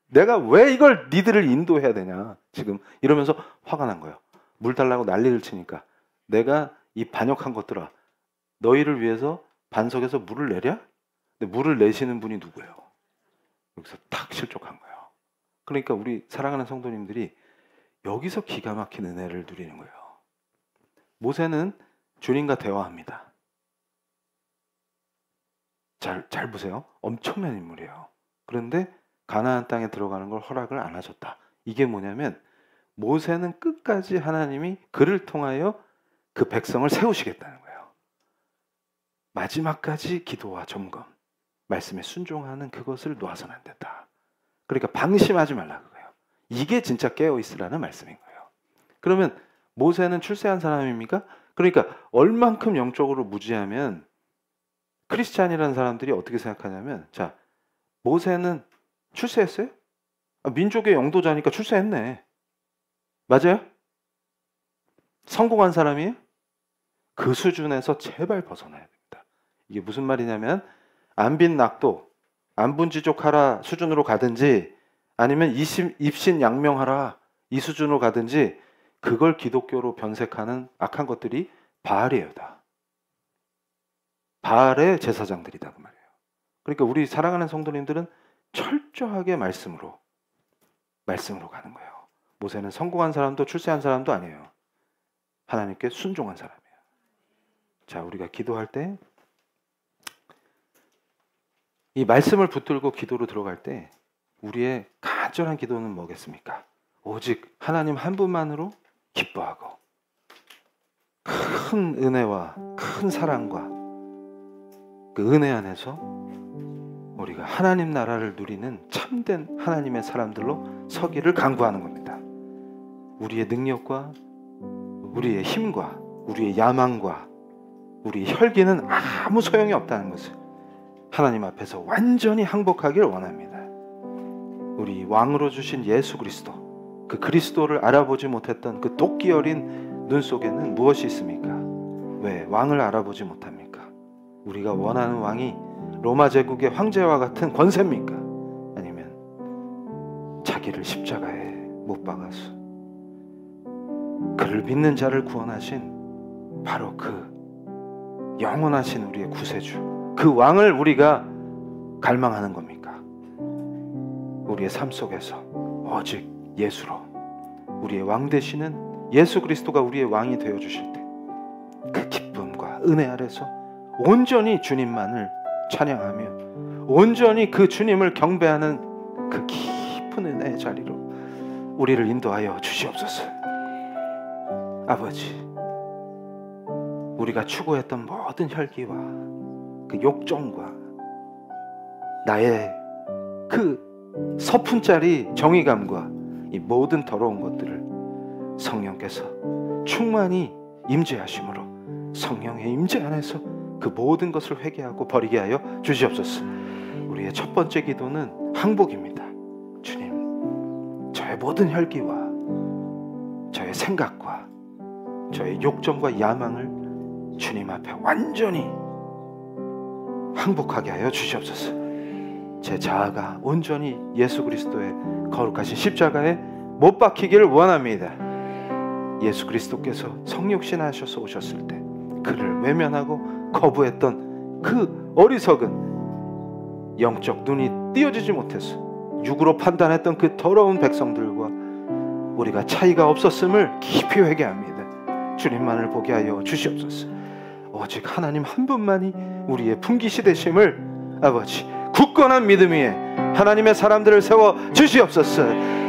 내가 왜 이걸 니들을 인도해야 되냐 지금 이러면서 화가 난 거예요. 물 달라고 난리를 치니까 내가 이 반역한 것들아 너희를 위해서 반석에서 물을 내랴? 근데 물을 내시는 분이 누구예요? 여기서 탁 실족한 거예요. 그러니까 우리 사랑하는 성도님들이 여기서 기가 막힌 은혜를 누리는 거예요. 모세는 주님과 대화합니다. 잘 보세요. 엄청난 인물이에요. 그런데 가나안 땅에 들어가는 걸 허락을 안 하셨다. 이게 뭐냐면 모세는 끝까지 하나님이 그를 통하여 그 백성을 세우시겠다는 거예요. 마지막까지 기도와 점검, 말씀에 순종하는 그것을 놓아서는 안 된다. 그러니까 방심하지 말라 그거예요. 이게 진짜 깨어있으라는 말씀인 거예요. 그러면 모세는 출세한 사람입니까? 그러니까 얼만큼 영적으로 무지하면 크리스찬이라는 사람들이 어떻게 생각하냐면 자 모세는 출세했어요? 민족의 영도자니까 출세했네. 맞아요? 성공한 사람이에요? 그 수준에서 제발 벗어나야 됩니다. 이게 무슨 말이냐면 안빈 낙도, 안분지족하라 수준으로 가든지 아니면 입신양명하라 이 수준으로 가든지 그걸 기독교로 변색하는 악한 것들이 바알이에요. 다. 바알의 제사장들이다 그 말이에요. 그러니까 우리 사랑하는 성도님들은 철저하게 말씀으로 가는 거예요. 모세는 성공한 사람도 출세한 사람도 아니에요. 하나님께 순종한 사람이에요. 자, 우리가 기도할 때 이 말씀을 붙들고 기도로 들어갈 때 우리의 간절한 기도는 뭐겠습니까? 오직 하나님 한 분만으로 기뻐하고 큰 은혜와 큰 사랑과 그 은혜 안에서 우리가 하나님 나라를 누리는 참된 하나님의 사람들로 서기를 간구하는 겁니다. 우리의 능력과 우리의 힘과 우리의 야망과 우리의 혈기는 아무 소용이 없다는 것을 하나님 앞에서 완전히 항복하기를 원합니다. 우리 왕으로 주신 예수 그리스도, 그 그리스도를 알아보지 못했던 그 도끼 어린 눈 속에는 무엇이 있습니까? 왜 왕을 알아보지 못합니까? 우리가 원하는 왕이 로마 제국의 황제와 같은 권세입니까? 아니면 자기를 십자가에 못 박아서 그를 믿는 자를 구원하신 바로 그 영원하신 우리의 구세주, 그 왕을 우리가 갈망하는 겁니까? 우리의 삶 속에서 오직 예수로 우리의 왕 되시는 예수 그리스도가 우리의 왕이 되어 주실 때 그 기쁨과 은혜 아래서 온전히 주님만을 찬양하며 온전히 그 주님을 경배하는 그 깊은 은혜의 자리로 우리를 인도하여 주시옵소서. 아버지, 우리가 추구했던 모든 혈기와 그 욕정과 나의 그 서푼짜리 정의감과 이 모든 더러운 것들을 성령께서 충만히 임재하심으로 성령의 임재 안에서 그 모든 것을 회개하고 버리게 하여 주시옵소서. 우리의 첫 번째 기도는 항복입니다. 주님, 저의 모든 혈기와 저의 생각과 저의 욕정과 야망을 주님 앞에 완전히 항복하게 하여 주시옵소서. 제 자아가 온전히 예수 그리스도의 거룩하신 십자가에 못 박히기를 원합니다. 예수 그리스도께서 성육신하셔서 오셨을 때 그를 외면하고 거부했던 그 어리석은 영적 눈이 띄어지지 못해서 육으로 판단했던 그 더러운 백성들과 우리가 차이가 없었음을 깊이 회개합니다. 주님만을 보게 하여 주시옵소서. 오직 하나님 한 분만이 우리의 품기시 되심을 아버지 굳건한 믿음 위에 하나님의 사람들을 세워 주시옵소서.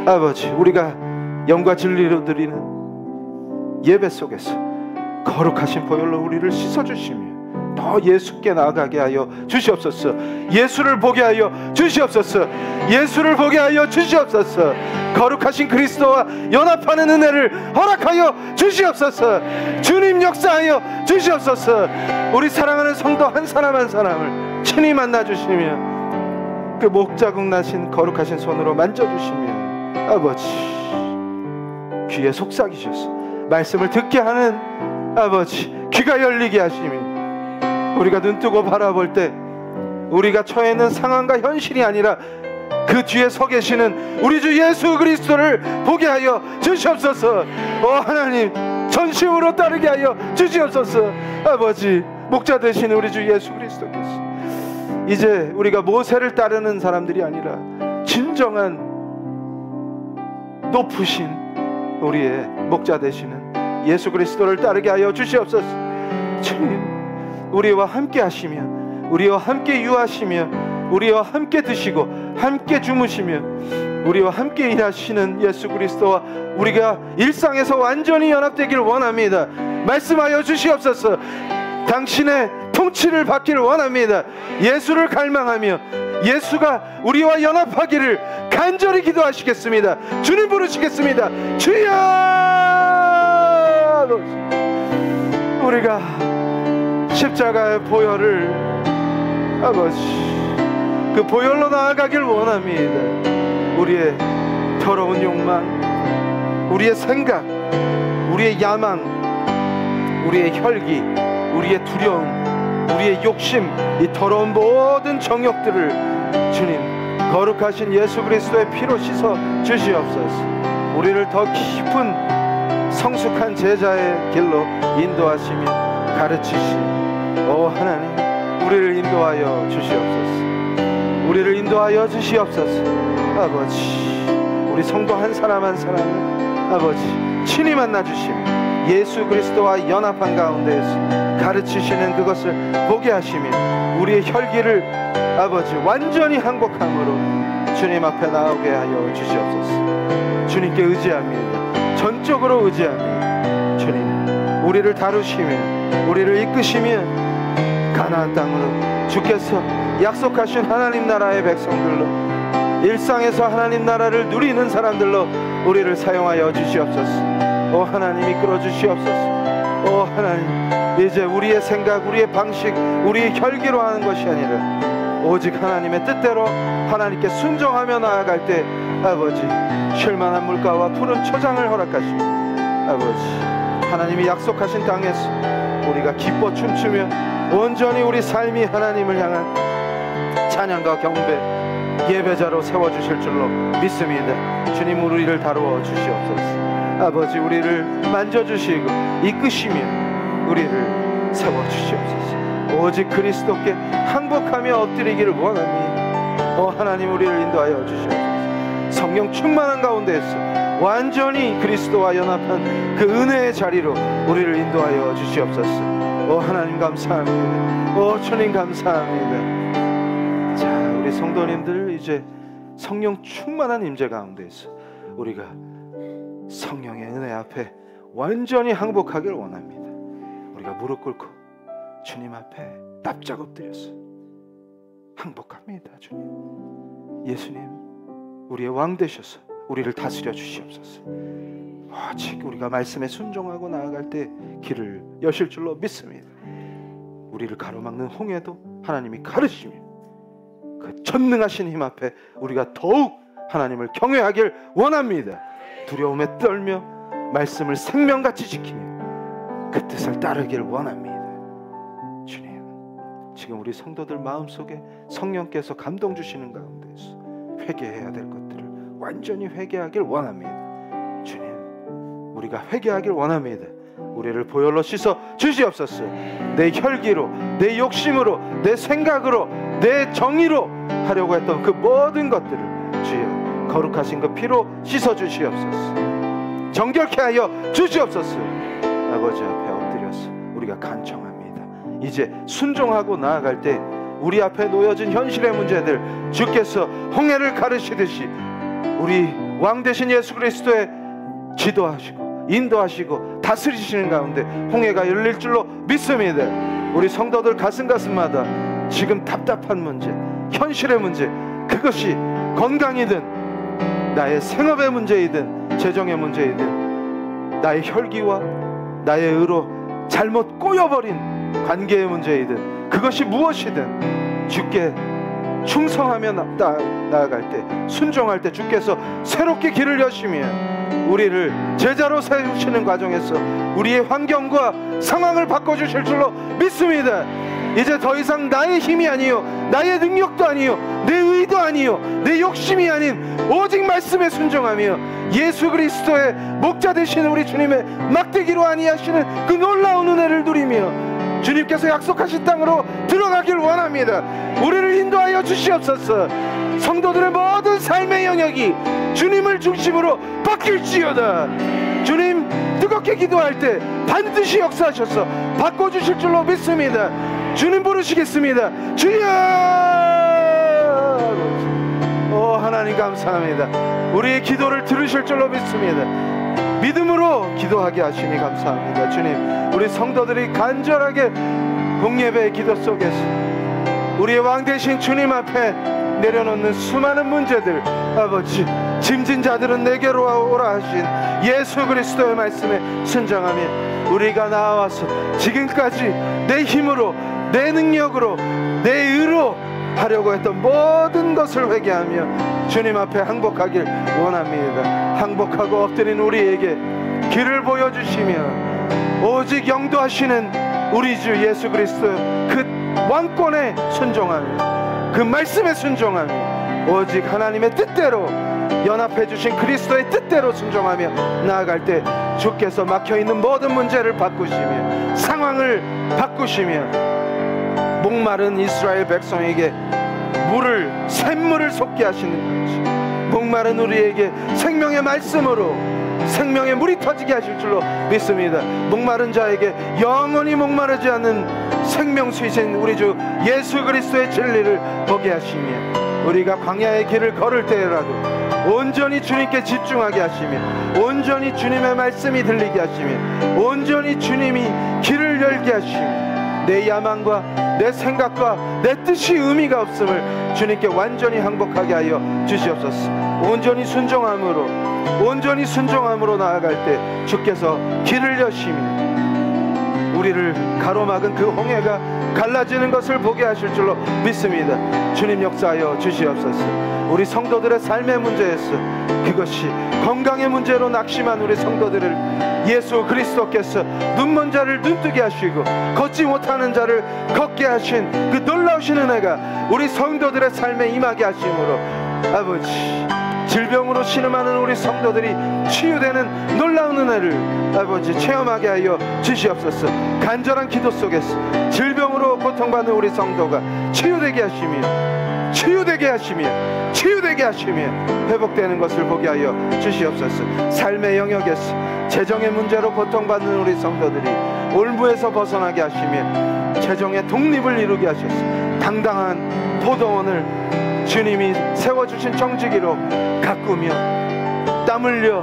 아버지, 우리가 영과 진리로 드리는 예배 속에서 거룩하신 보혈로 우리를 씻어주시며 더 예수께 나아가게 하여 주시옵소서. 예수를 보게 하여 주시옵소서. 예수를 보게 하여 주시옵소서. 거룩하신 그리스도와 연합하는 은혜를 허락하여 주시옵소서. 주님 역사하여 주시옵소서. 우리 사랑하는 성도 한 사람 한 사람을 친히 만나주시며 그 목자국 나신 거룩하신 손으로 만져주시며 아버지 귀에 속삭이셔서 말씀을 듣게 하는 아버지 귀가 열리게 하시며 우리가 눈뜨고 바라볼 때 우리가 처해 있는 상황과 현실이 아니라 그 뒤에 서 계시는 우리 주 예수 그리스도를 보게 하여 주시옵소서. 하나님 전심으로 따르게 하여 주시옵소서. 아버지 목자 되신 우리 주 예수 그리스도께서 이제 우리가 모세를 따르는 사람들이 아니라 진정한 높으신 우리의 목자 되시는 예수 그리스도를 따르게 하여 주시옵소서. 주님, 우리와 함께 하시며 우리와 함께 유하시며 우리와 함께 드시고 함께 주무시며 우리와 함께 일하시는 예수 그리스도와 우리가 일상에서 완전히 연합되기를 원합니다. 말씀하여 주시옵소서. 당신의 통치를 받기를 원합니다. 예수를 갈망하며 예수가 우리와 연합하기를 간절히 기도하시겠습니다. 주님 부르시겠습니다. 주여! 우리가 십자가의 보혈을 아버지 그 보혈로 나아가길 원합니다. 우리의 더러운 욕망, 우리의 생각, 우리의 야망, 우리의 혈기, 우리의 두려움, 우리의 욕심, 이 더러운 모든 정욕들을 주님 거룩하신 예수 그리스도의 피로 씻어 주시옵소서. 우리를 더 깊은 성숙한 제자의 길로 인도하시며 가르치시며 하나님 우리를 인도하여 주시옵소서. 우리를 인도하여 주시옵소서. 아버지 우리 성도 한 사람 한 사람을 아버지 친히 만나 주시며 예수 그리스도와 연합한 가운데에서 가르치시는 그것을 보게 하시며 우리의 혈기를 아버지 완전히 항복함으로 주님 앞에 나오게 하여 주시옵소서. 주님께 의지합니다. 전적으로 의지합니다. 주님 우리를 다루시며 우리를 이끄시며 가나안 땅으로 주께서 약속하신 하나님 나라의 백성들로 일상에서 하나님 나라를 누리는 사람들로 우리를 사용하여 주시옵소서. 하나님 이끌어 주시옵소서. 하나님 이제 우리의 생각, 우리의 방식, 우리의 혈기로 하는 것이 아니라 오직 하나님의 뜻대로 하나님께 순종하며 나아갈 때 아버지 쉴만한 물가와 푸른 초장을 허락하시고 아버지 하나님이 약속하신 땅에서 우리가 기뻐 춤추며 온전히 우리 삶이 하나님을 향한 찬양과 경배 예배자로 세워주실 줄로 믿습니다. 주님 우리를 다루어 주시옵소서. 아버지 우리를 만져주시고 이끄시며 우리를 세워주시옵소서. 오직 그리스도께 항복하며 엎드리기를 원합니다. 하나님 우리를 인도하여 주시옵소서. 성령 충만한 가운데에서 완전히 그리스도와 연합한 그 은혜의 자리로 우리를 인도하여 주시옵소서. 하나님 감사합니다. 주님 감사합니다. 자 우리 성도님들 이제 성령 충만한 임재 가운데에서 우리가 성령의 은혜 앞에 완전히 항복하기를 원합니다. 우리가 무릎 꿇고 주님 앞에 납작 엎드려서 항복합니다. 주님 예수님 우리의 왕 되셔서 우리를 다스려 주시옵소서. 오직 우리가 말씀에 순종하고 나아갈 때 길을 여실 줄로 믿습니다. 우리를 가로막는 홍해도 하나님이 가르시며 그 전능하신 힘 앞에 우리가 더욱 하나님을 경외하길 원합니다. 두려움에 떨며 말씀을 생명같이 지키며 그 뜻을 따르길 원합니다. 주님, 지금 우리 성도들 마음속에 성령께서 감동 주시는 가운데서 회개해야 될 것들을 완전히 회개하길 원합니다. 주님, 우리가 회개하길 원합니다. 우리를 보혈로 씻어 주시옵소서. 내 혈기로, 내 욕심으로, 내 생각으로, 내 정의로 하려고 했던 그 모든 것들을 주여 거룩하신 그 피로 씻어 주시옵소서. 정결케 하여 주시옵소서. 아버지 앞에 엎드려서 우리가 간청합니다. 이제 순종하고 나아갈 때 우리 앞에 놓여진 현실의 문제들 주께서 홍해를 가르시듯이 우리 왕 되신 예수 그리스도의 지도하시고 인도하시고 다스리시는 가운데 홍해가 열릴 줄로 믿습니다. 우리 성도들 가슴마다 지금 답답한 문제, 현실의 문제, 그것이 건강이든 나의 생업의 문제이든 재정의 문제이든 나의 혈기와 나의 의로 잘못 꼬여버린 관계의 문제이든 그것이 무엇이든 주께 충성하며 나아갈 때, 순종할 때 주께서 새롭게 길을 여시며 우리를 제자로 세우시는 과정에서 우리의 환경과 상황을 바꿔주실 줄로 믿습니다. 이제 더 이상 나의 힘이 아니요, 나의 능력도 아니요, 내 의도 아니요, 내 욕심이 아닌 오직 말씀에 순종하며 예수 그리스도의 목자 되시는 우리 주님의 막대기로 아니하시는 그 놀라운 은혜를 누리며 주님께서 약속하신 땅으로 들어가길 원합니다. 우리를 인도하여 주시옵소서. 성도들의 모든 삶의 영역이 주님을 중심으로 바뀔지어다. 주님, 뜨겁게 기도할 때 반드시 역사하셔서 바꿔주실 줄로 믿습니다. 주님 부르시겠습니다. 주여! 하나님 감사합니다. 우리의 기도를 들으실 줄로 믿습니다. 믿음으로 기도하게 하시니 감사합니다. 주님, 우리 성도들이 간절하게 공예배의 기도 속에서 우리의 왕 되신 주님 앞에 내려놓는 수많은 문제들, 아버지, 짐진 자들은 내게로 오라 하신 예수 그리스도의 말씀에 순종하며 우리가 나와서 지금까지 내 힘으로, 내 능력으로, 내 의로 하려고 했던 모든 것을 회개하며 주님 앞에 항복하길 원합니다. 항복하고 엎드린 우리에게 길을 보여주시며 오직 영도하시는 우리 주 예수 그리스도 그 왕권에 순종하며 그 말씀에 순종하며 오직 하나님의 뜻대로 연합해 주신 그리스도의 뜻대로 순종하며 나아갈 때 주께서 막혀있는 모든 문제를 바꾸시며 상황을 바꾸시며 목마른 이스라엘 백성에게 샘물을 솟게 하시는 것이 목마른 우리에게 생명의 말씀으로 생명의 물이 터지게 하실 줄로 믿습니다. 목마른 자에게 영원히 목마르지 않는 생명수이신 우리 주 예수 그리스도의 진리를 보게 하시며 우리가 광야의 길을 걸을 때라도 온전히 주님께 집중하게 하시며 온전히 주님의 말씀이 들리게 하시며 온전히 주님이 길을 열게 하시며 내 야망과 내 생각과 내 뜻이 의미가 없음을 주님께 완전히 항복하게 하여 주시옵소서. 온전히 순종함으로 나아갈 때 주께서 길을 여시며 우리를 가로막은 그 홍해가 갈라지는 것을 보게 하실 줄로 믿습니다. 주님 역사하여 주시옵소서. 우리 성도들의 삶의 문제에서 그것이 건강의 문제로 낙심한 우리 성도들을 예수 그리스도께서 눈먼 자를 눈뜨게 하시고 걷지 못하는 자를 걷게 하신 그 놀라우신 은혜가 우리 성도들의 삶에 임하게 하심으로 아버지, 질병으로 신음하는 우리 성도들이 치유되는 놀라운 은혜를 아버지 체험하게 하여 주시옵소서. 간절한 기도 속에서 질병으로 고통받는 우리 성도가 치유되게 하시며 회복되는 것을 보게 하여 주시옵소서. 삶의 영역에서 재정의 문제로 고통받는 우리 성도들이 올무에서 벗어나게 하시며 재정의 독립을 이루게 하셔서 당당한 포도원을 주님이 세워주신 정직이로 가꾸며 땀 흘려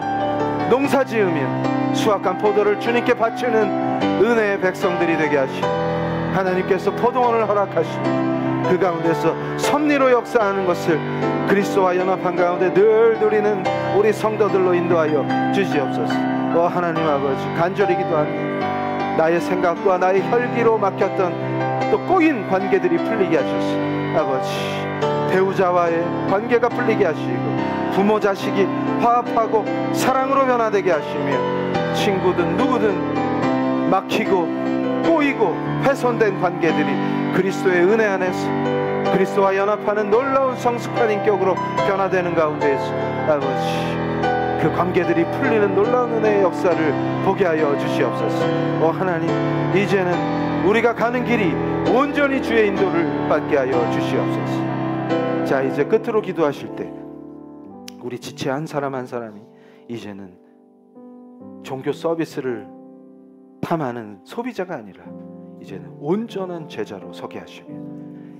농사지으며 수확한 포도를 주님께 바치는 은혜의 백성들이 되게 하시고 하나님께서 포도원을 허락하시고 그 가운데서 섭리로 역사하는 것을 그리스도와 연합한 가운데 늘 누리는 우리 성도들로 인도하여 주시옵소서. 하나님 아버지, 간절히 기도합니다. 나의 생각과 나의 혈기로 막혔던 또 꼬인 관계들이 풀리게 하셔서 아버지 배우자와의 관계가 풀리게 하시고 부모 자식이 화합하고 사랑으로 변화되게 하시며 친구든 누구든 막히고 꼬이고 훼손된 관계들이 그리스도의 은혜 안에서 그리스도와 연합하는 놀라운 성숙한 인격으로 변화되는 가운데에서 아버지 그 관계들이 풀리는 놀라운 은혜의 역사를 보게 하여 주시옵소서. 하나님, 이제는 우리가 가는 길이 온전히 주의 인도를 받게 하여 주시옵소서. 자, 이제 끝으로 기도하실 때 우리 지체 한 사람 한 사람이 이제는 종교 서비스를 탐하는 소비자가 아니라 이제는 온전한 제자로 서게 하시며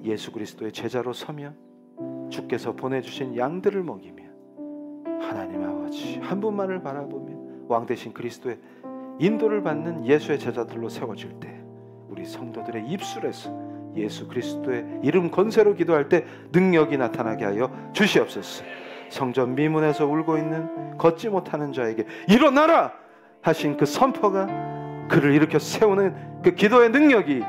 예수 그리스도의 제자로 서며 주께서 보내주신 양들을 먹이며 하나님 아버지 한 분만을 바라보며 왕 대신 그리스도의 인도를 받는 예수의 제자들로 세워질 때 우리 성도들의 입술에서 예수 그리스도의 이름 권세로 기도할 때 능력이 나타나게 하여 주시옵소서. 성전 미문에서 울고 있는 걷지 못하는 자에게 일어나라 하신 그 선포가 그를 일으켜 세우는 그 기도의 능력이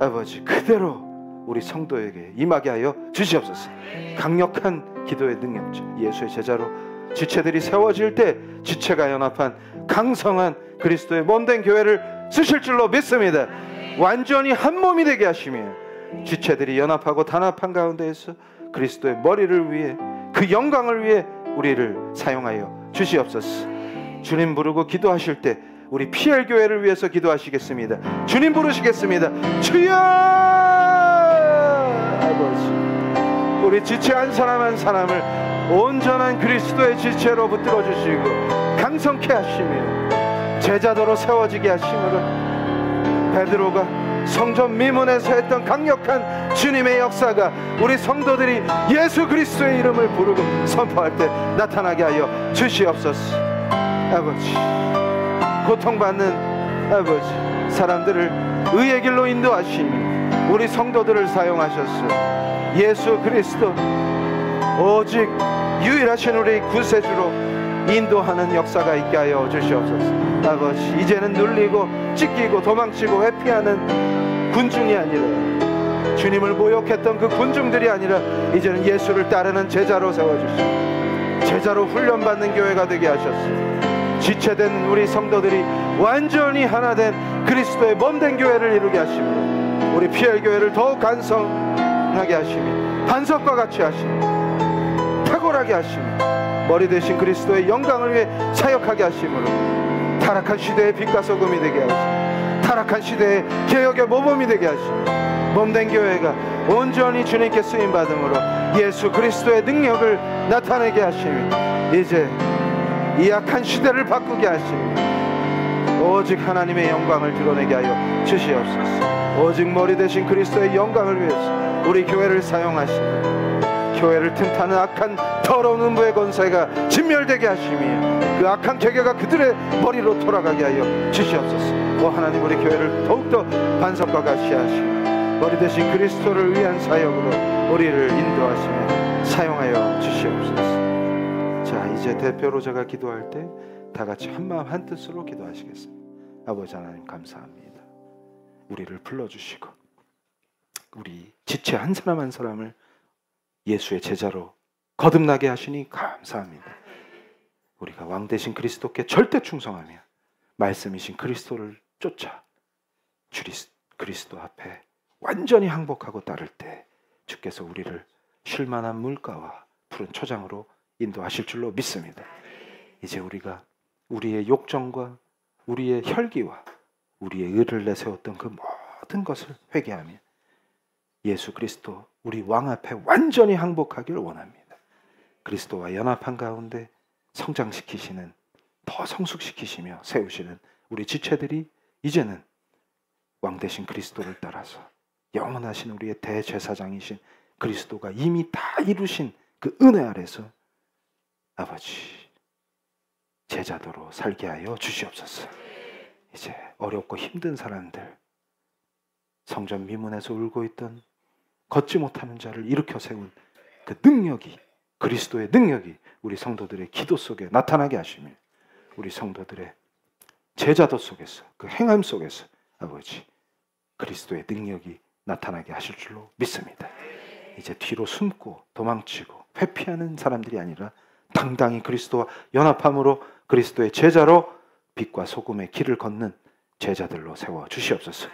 아버지 그대로 우리 성도에게 임하게 하여 주시옵소서. 강력한 기도의 능력자 예수의 제자로 지체들이 세워질 때 지체가 연합한 강성한 그리스도의 몸된 교회를 쓰실 줄로 믿습니다. 완전히 한 몸이 되게 하시며 지체들이 연합하고 단합한 가운데에서 그리스도의 머리를 위해 그 영광을 위해 우리를 사용하여 주시옵소서. 주님 부르고 기도하실 때 우리 PL 교회를 위해서 기도하시겠습니다. 주님 부르시겠습니다. 주여! 아버지, 우리 지체 한 사람 한 사람을 온전한 그리스도의 지체로 붙들어 주시고 강성케 하시며 제자도로 세워지게 하심으로 베드로가 성전 미문에서 했던 강력한 주님의 역사가 우리 성도들이 예수 그리스도의 이름을 부르고 선포할 때 나타나게 하여 주시옵소서. 아버지, 고통받는 아버지 사람들을 의의 길로 인도하시며 우리 성도들을 사용하셨어. 예수 그리스도 오직 유일하신 우리 구세주로 인도하는 역사가 있게 하여 주시옵소서. 아버지, 이제는 눌리고 찢기고 도망치고 회피하는 군중이 아니라 주님을 모욕했던 그 군중들이 아니라 이제는 예수를 따르는 제자로 세워주시고 제자로 훈련받는 교회가 되게 하셨습니다. 지체된 우리 성도들이 완전히 하나된 그리스도의 몸된 교회를 이루게 하시며 우리 PL 교회를 더욱 간성하게 하시며 반석과 같이 하시며 탁월하게 하시며 머리 대신 그리스도의 영광을 위해 사역하게 하심으로 타락한 시대의 빛과 소금이 되게 하시고 타락한 시대의 개혁의 모범이 되게 하시고 몸된 교회가 온전히 주님께 쓰임받음으로 예수 그리스도의 능력을 나타내게 하시며 이제 이 악한 시대를 바꾸게 하시며 오직 하나님의 영광을 드러내게 하여 주시옵소서. 오직 머리 대신 그리스도의 영광을 위해서 우리 교회를 사용하시며 교회를 틈타는 악한 더러운 음부의 권세가 진멸되게 하시며 그 악한 계계가 그들의 머리로 돌아가게 하여 주시옵소서. 하나님, 우리 교회를 더욱더 반석과 같이 하시며 머리 대신 그리스도를 위한 사역으로 우리를 인도하시며 사용하여 주시옵소서. 자, 이제 대표로 제가 기도할 때 다 같이 한마음 한뜻으로 기도하시겠습니다. 아버지 하나님, 감사합니다. 우리를 불러주시고 우리 지체 한 사람 한 사람을 예수의 제자로 거듭나게 하시니 감사합니다. 우리가 왕 대신 그리스도께 절대 충성하며 말씀이신 그리스도를 쫓아 그리스도 앞에 완전히 항복하고 따를 때 주께서 우리를 쉴만한 물가와 푸른 초장으로 인도하실 줄로 믿습니다. 이제 우리가 우리의 욕정과 우리의 혈기와 우리의 의를 내세웠던 그 모든 것을 회개하며 예수 그리스도 우리 왕 앞에 완전히 항복하길 원합니다. 그리스도와 연합한 가운데 성장시키시는, 더 성숙시키시며 세우시는 우리 지체들이 이제는 왕 대신 그리스도를 따라서 영원하신 우리의 대제사장이신 그리스도가 이미 다 이루신 그 은혜 아래서 아버지 제자도로 살게 하여 주시옵소서. 이제 어렵고 힘든 사람들, 성전 미문에서 울고 있던 걷지 못하는 자를 일으켜 세운 그 능력이, 그리스도의 능력이 우리 성도들의 기도 속에 나타나게 하시며 우리 성도들의 제자도 속에서, 그 행함 속에서 아버지 그리스도의 능력이 나타나게 하실 줄로 믿습니다. 이제 뒤로 숨고 도망치고 회피하는 사람들이 아니라 당당히 그리스도와 연합함으로 그리스도의 제자로 빛과 소금의 길을 걷는 제자들로 세워 주시옵소서.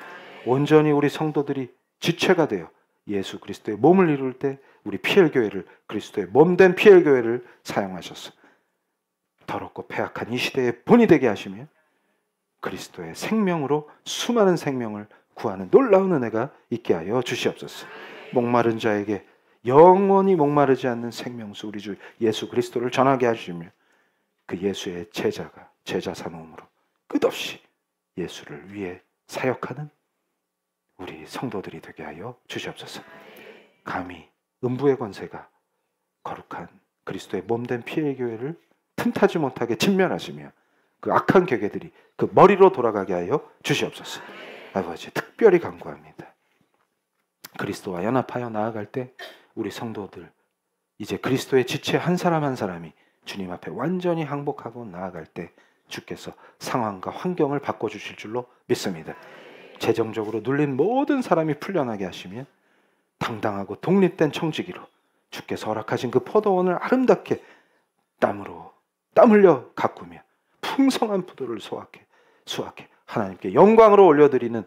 온전히 우리 성도들이 지체가 되어 예수 그리스도의 몸을 이룰 때 우리 PL교회를, 그리스도의 몸된 PL교회를 사용하셔서 더럽고 패악한 이 시대의 본이 되게 하시며 그리스도의 생명으로 수많은 생명을 구하는 놀라운 은혜가 있게 하여 주시옵소서. 목마른 자에게 영원히 목마르지 않는 생명수 우리 주 예수 그리스도를 전하게 하시며 그 예수의 제자가 제자 삼음으로 끝없이 예수를 위해 사역하는 우리 성도들이 되게 하여 주시옵소서. 감히 음부의 권세가 거룩한 그리스도의 몸된 PL교회를 틈타지 못하게 진멸하시며 그 악한 궤계들이 그 머리로 돌아가게 하여 주시옵소서. 아버지, 특별히 간구합니다. 그리스도와 연합하여 나아갈 때 우리 성도들 이제 그리스도의 지체 한 사람 한 사람이 주님 앞에 완전히 항복하고 나아갈 때 주께서 상황과 환경을 바꿔주실 줄로 믿습니다. 재정적으로 눌린 모든 사람이 풀려나게 하시며 당당하고 독립된 청지기로 주께서 허락하신 그 포도원을 아름답게 땀 흘려 가꾸며 풍성한 포도를 수확해 하나님께 영광으로 올려드리는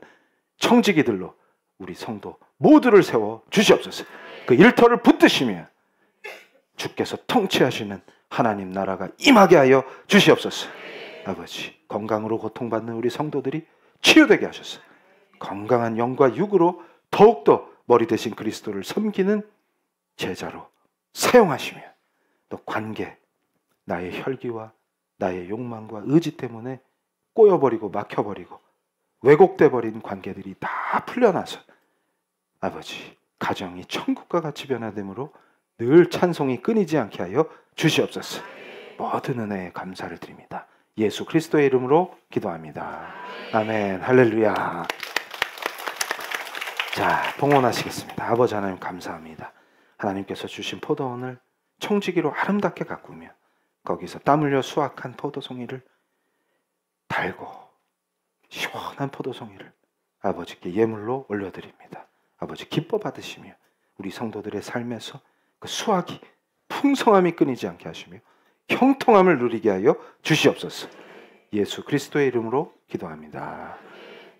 청지기들로 우리 성도 모두를 세워 주시옵소서. 그 일터를 붙드시며 주께서 통치하시는 하나님 나라가 임하게 하여 주시옵소서. 아버지, 건강으로 고통받는 우리 성도들이 치유되게 하셔서 건강한 영과 육으로 더욱더 머리 대신 그리스도를 섬기는 제자로 사용하시며 또 관계, 나의 혈기와 나의 욕망과 의지 때문에 꼬여버리고 막혀버리고 왜곡돼 버린 관계들이 다 풀려나서 아버지, 가정이 천국과 같이 변화됨으로 늘 찬송이 끊이지 않게 하여 주시옵소서. 모든 은혜에 감사를 드립니다. 예수 그리스도의 이름으로 기도합니다. 아멘. 할렐루야. 자, 봉헌하시겠습니다. 아버지 하나님 감사합니다. 하나님께서 주신 포도원을 청지기로 아름답게 가꾸며 거기서 땀 흘려 수확한 포도송이를 달고 시원한 포도송이를 아버지께 예물로 올려드립니다. 아버지, 기뻐 받으시며 우리 성도들의 삶에서 그 수확이 풍성함이 끊이지 않게 하시며 형통함을 누리게 하여 주시옵소서. 예수 그리스도의 이름으로 기도합니다.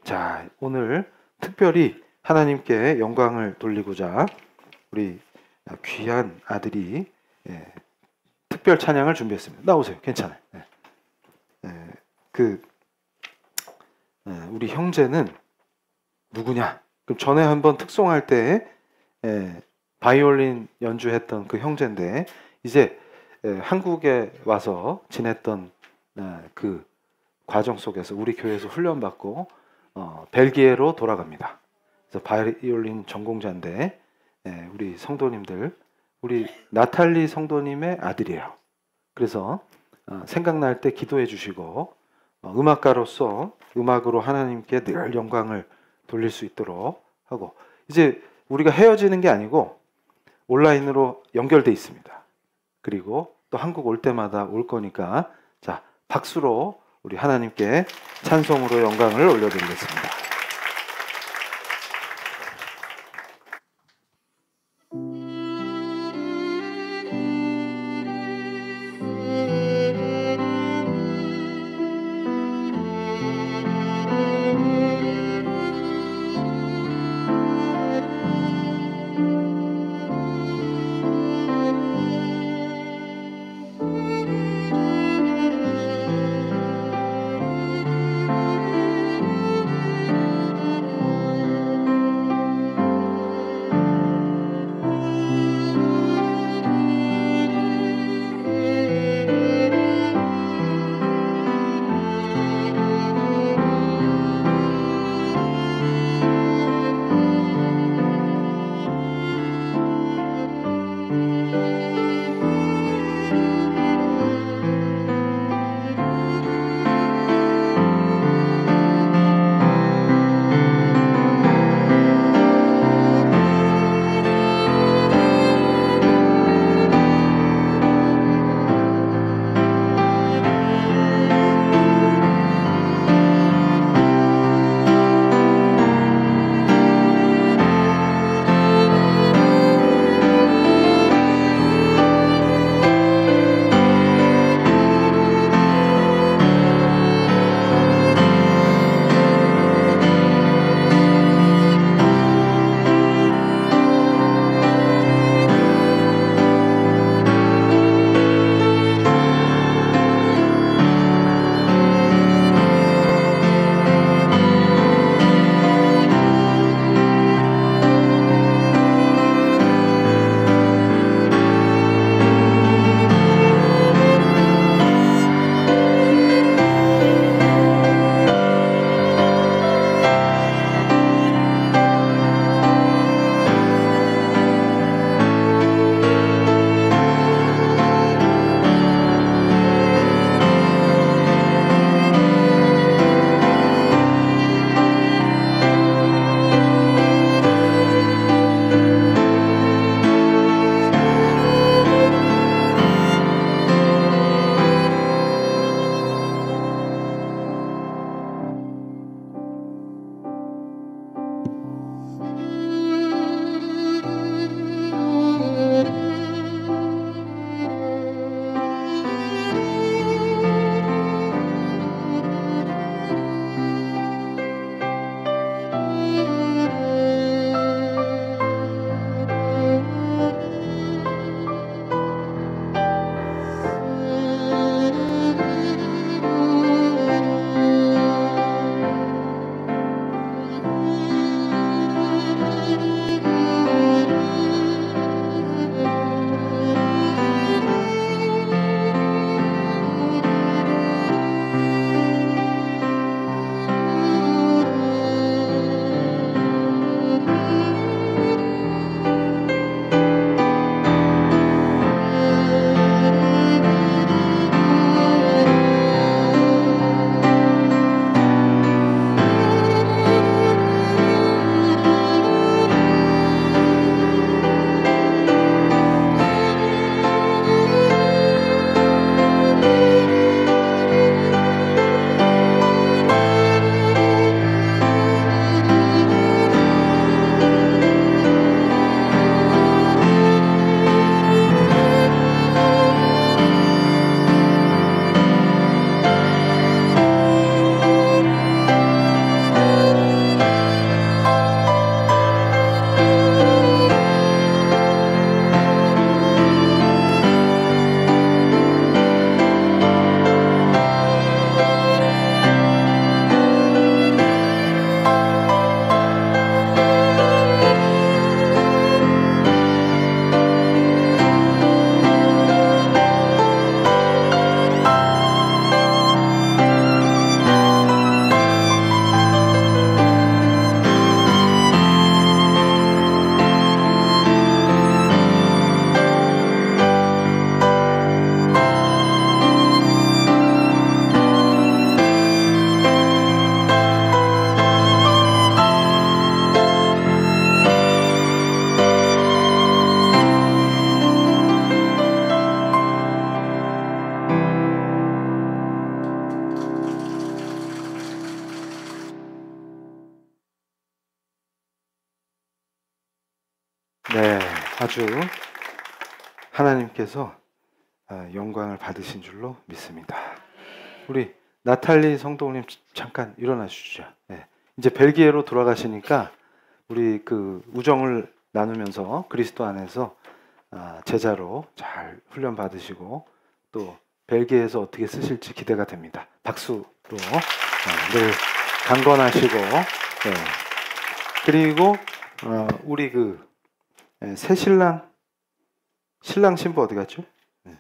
자, 오늘 특별히 하나님께 영광을 돌리고자 우리 귀한 아들이 특별 찬양을 준비했습니다. 나오세요. 괜찮아요. 우리 형제는 누구냐? 그럼 전에 한번 특송할 때 바이올린 연주했던 그 형제인데 이제 한국에 와서 지냈던 그 과정 속에서 우리 교회에서 훈련받고 벨기에로 돌아갑니다. 그래서 바이올린 전공자인데 우리 성도님들, 우리 나탈리 성도님의 아들이에요. 그래서 생각날 때 기도해 주시고 음악가로서 음악으로 하나님께 늘 영광을 돌릴 수 있도록 하고, 이제 우리가 헤어지는 게 아니고 온라인으로 연결돼 있습니다. 그리고 또 한국 올 때마다 올 거니까 자, 박수로 우리 하나님께 찬송으로 영광을 올려드리겠습니다. 아주 하나님께서 영광을 받으신 줄로 믿습니다. 우리 나탈리 성도님 잠깐 일어나 주시죠. 네. 이제 벨기에로 돌아가시니까 우리 그 우정을 나누면서 그리스도 안에서 제자로 잘 훈련 받으시고 또 벨기에에서 어떻게 쓰실지 기대가 됩니다. 박수로 늘 강건하시고, 네. 그리고 우리 그 새 신랑 신부 어디 갔죠? 네.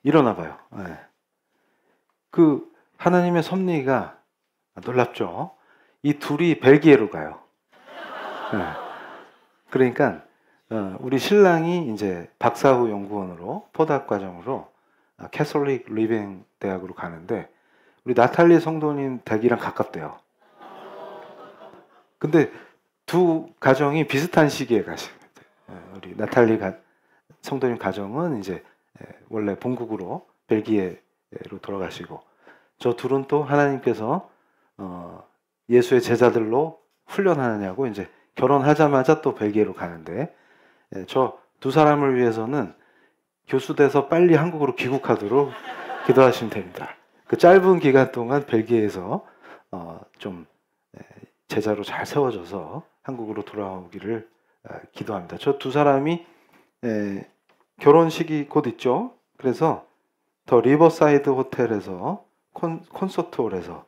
일어나 봐요. 네. 그 하나님의 섭리가 놀랍죠. 이 둘이 벨기에로 가요. 네. 그러니까 우리 신랑이 이제 박사후 연구원으로 포닥 과정으로 캐톨릭 리빙 대학으로 가는데 우리 나탈리 성도님 댁이랑 가깝대요. 근데 두 가정이 비슷한 시기에 가시거든요. 우리 나탈리 성도님 가정은 이제 원래 본국으로 벨기에로 돌아가시고 저 둘은 또 하나님께서 예수의 제자들로 훈련하느냐고 이제 결혼하자마자 또 벨기에로 가는데 저 두 사람을 위해서는 교수돼서 빨리 한국으로 귀국하도록 기도하시면 됩니다. 그 짧은 기간 동안 벨기에에서 좀 제자로 잘 세워져서 한국으로 돌아오기를 기도합니다. 저 두 사람이 결혼식이 곧 있죠. 그래서 더 리버사이드 호텔에서 콘서트홀에서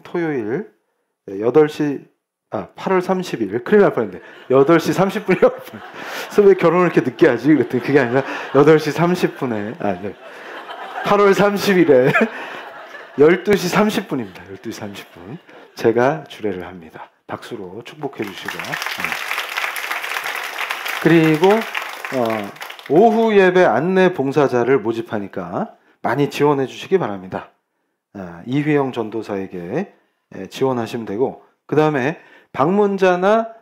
토요일 8시 8월 30일 큰일 날 뻔했는데 8시 30분이라고 그래서 왜 결혼을 이렇게 늦게 하지? 그랬더니 그게 아니라 8시 30분에 8월 30일에 12시 30분입니다. 12시 30분 제가 주례를 합니다. 박수로 축복해 주시고 그리고 오후 예배 안내 봉사자를 모집하니까 많이 지원해 주시기 바랍니다. 이휘영 전도사에게 지원하시면 되고 그 다음에 방문자나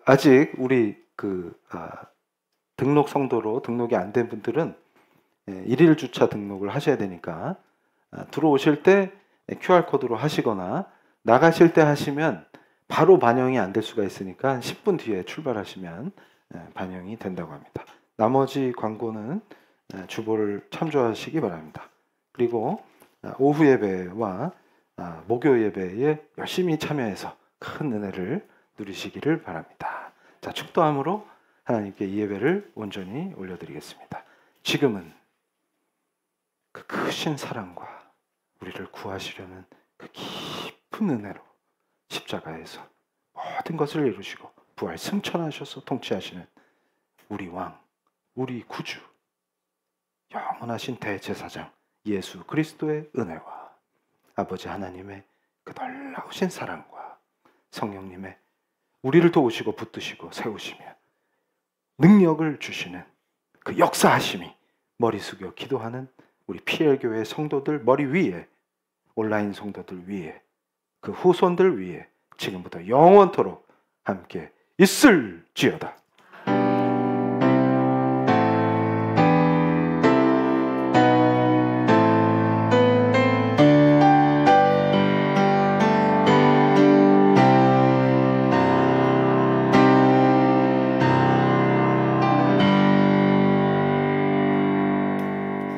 아직 우리 등록 성도로 등록이 안 된 분들은 일일 주차 등록을 하셔야 되니까 들어오실 때 QR코드로 하시거나 나가실 때 하시면 바로 반영이 안 될 수가 있으니까 10분 뒤에 출발하시면 반영이 된다고 합니다. 나머지 광고는 주보를 참조하시기 바랍니다. 그리고 오후 예배와 목요 예배에 열심히 참여해서 큰 은혜를 누리시기를 바랍니다. 자, 축도함으로 하나님께 이 예배를 온전히 올려드리겠습니다. 지금은 그 크신 사랑과 우리를 구하시려는 그 깊은 은혜로 십자가에서 모든 것을 이루시고 부활 승천하셔서 통치하시는 우리 왕, 우리 구주, 영원하신 대제사장 예수 그리스도의 은혜와 아버지 하나님의 그 놀라우신 사랑과 성령님의 우리를 도우시고 붙드시고 세우시며 능력을 주시는 그 역사하심이 머리 숙여 기도하는 우리 PL교회 성도들 머리 위에 온라인 성도들 위에 그 후손들 위에 지금부터 영원토록 함께 있을지어다.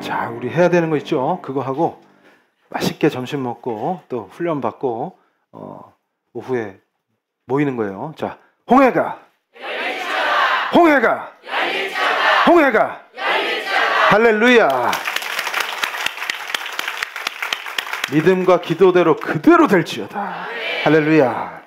자, 우리 해야 되는 거 있죠? 그거 하고 맛있게 점심 먹고 또 훈련 받고 오후에 모이는 거예요. 자, 홍해가 홍해가 홍해가 할렐루야. 믿음과 기도대로 그대로 될지어다. 할렐루야.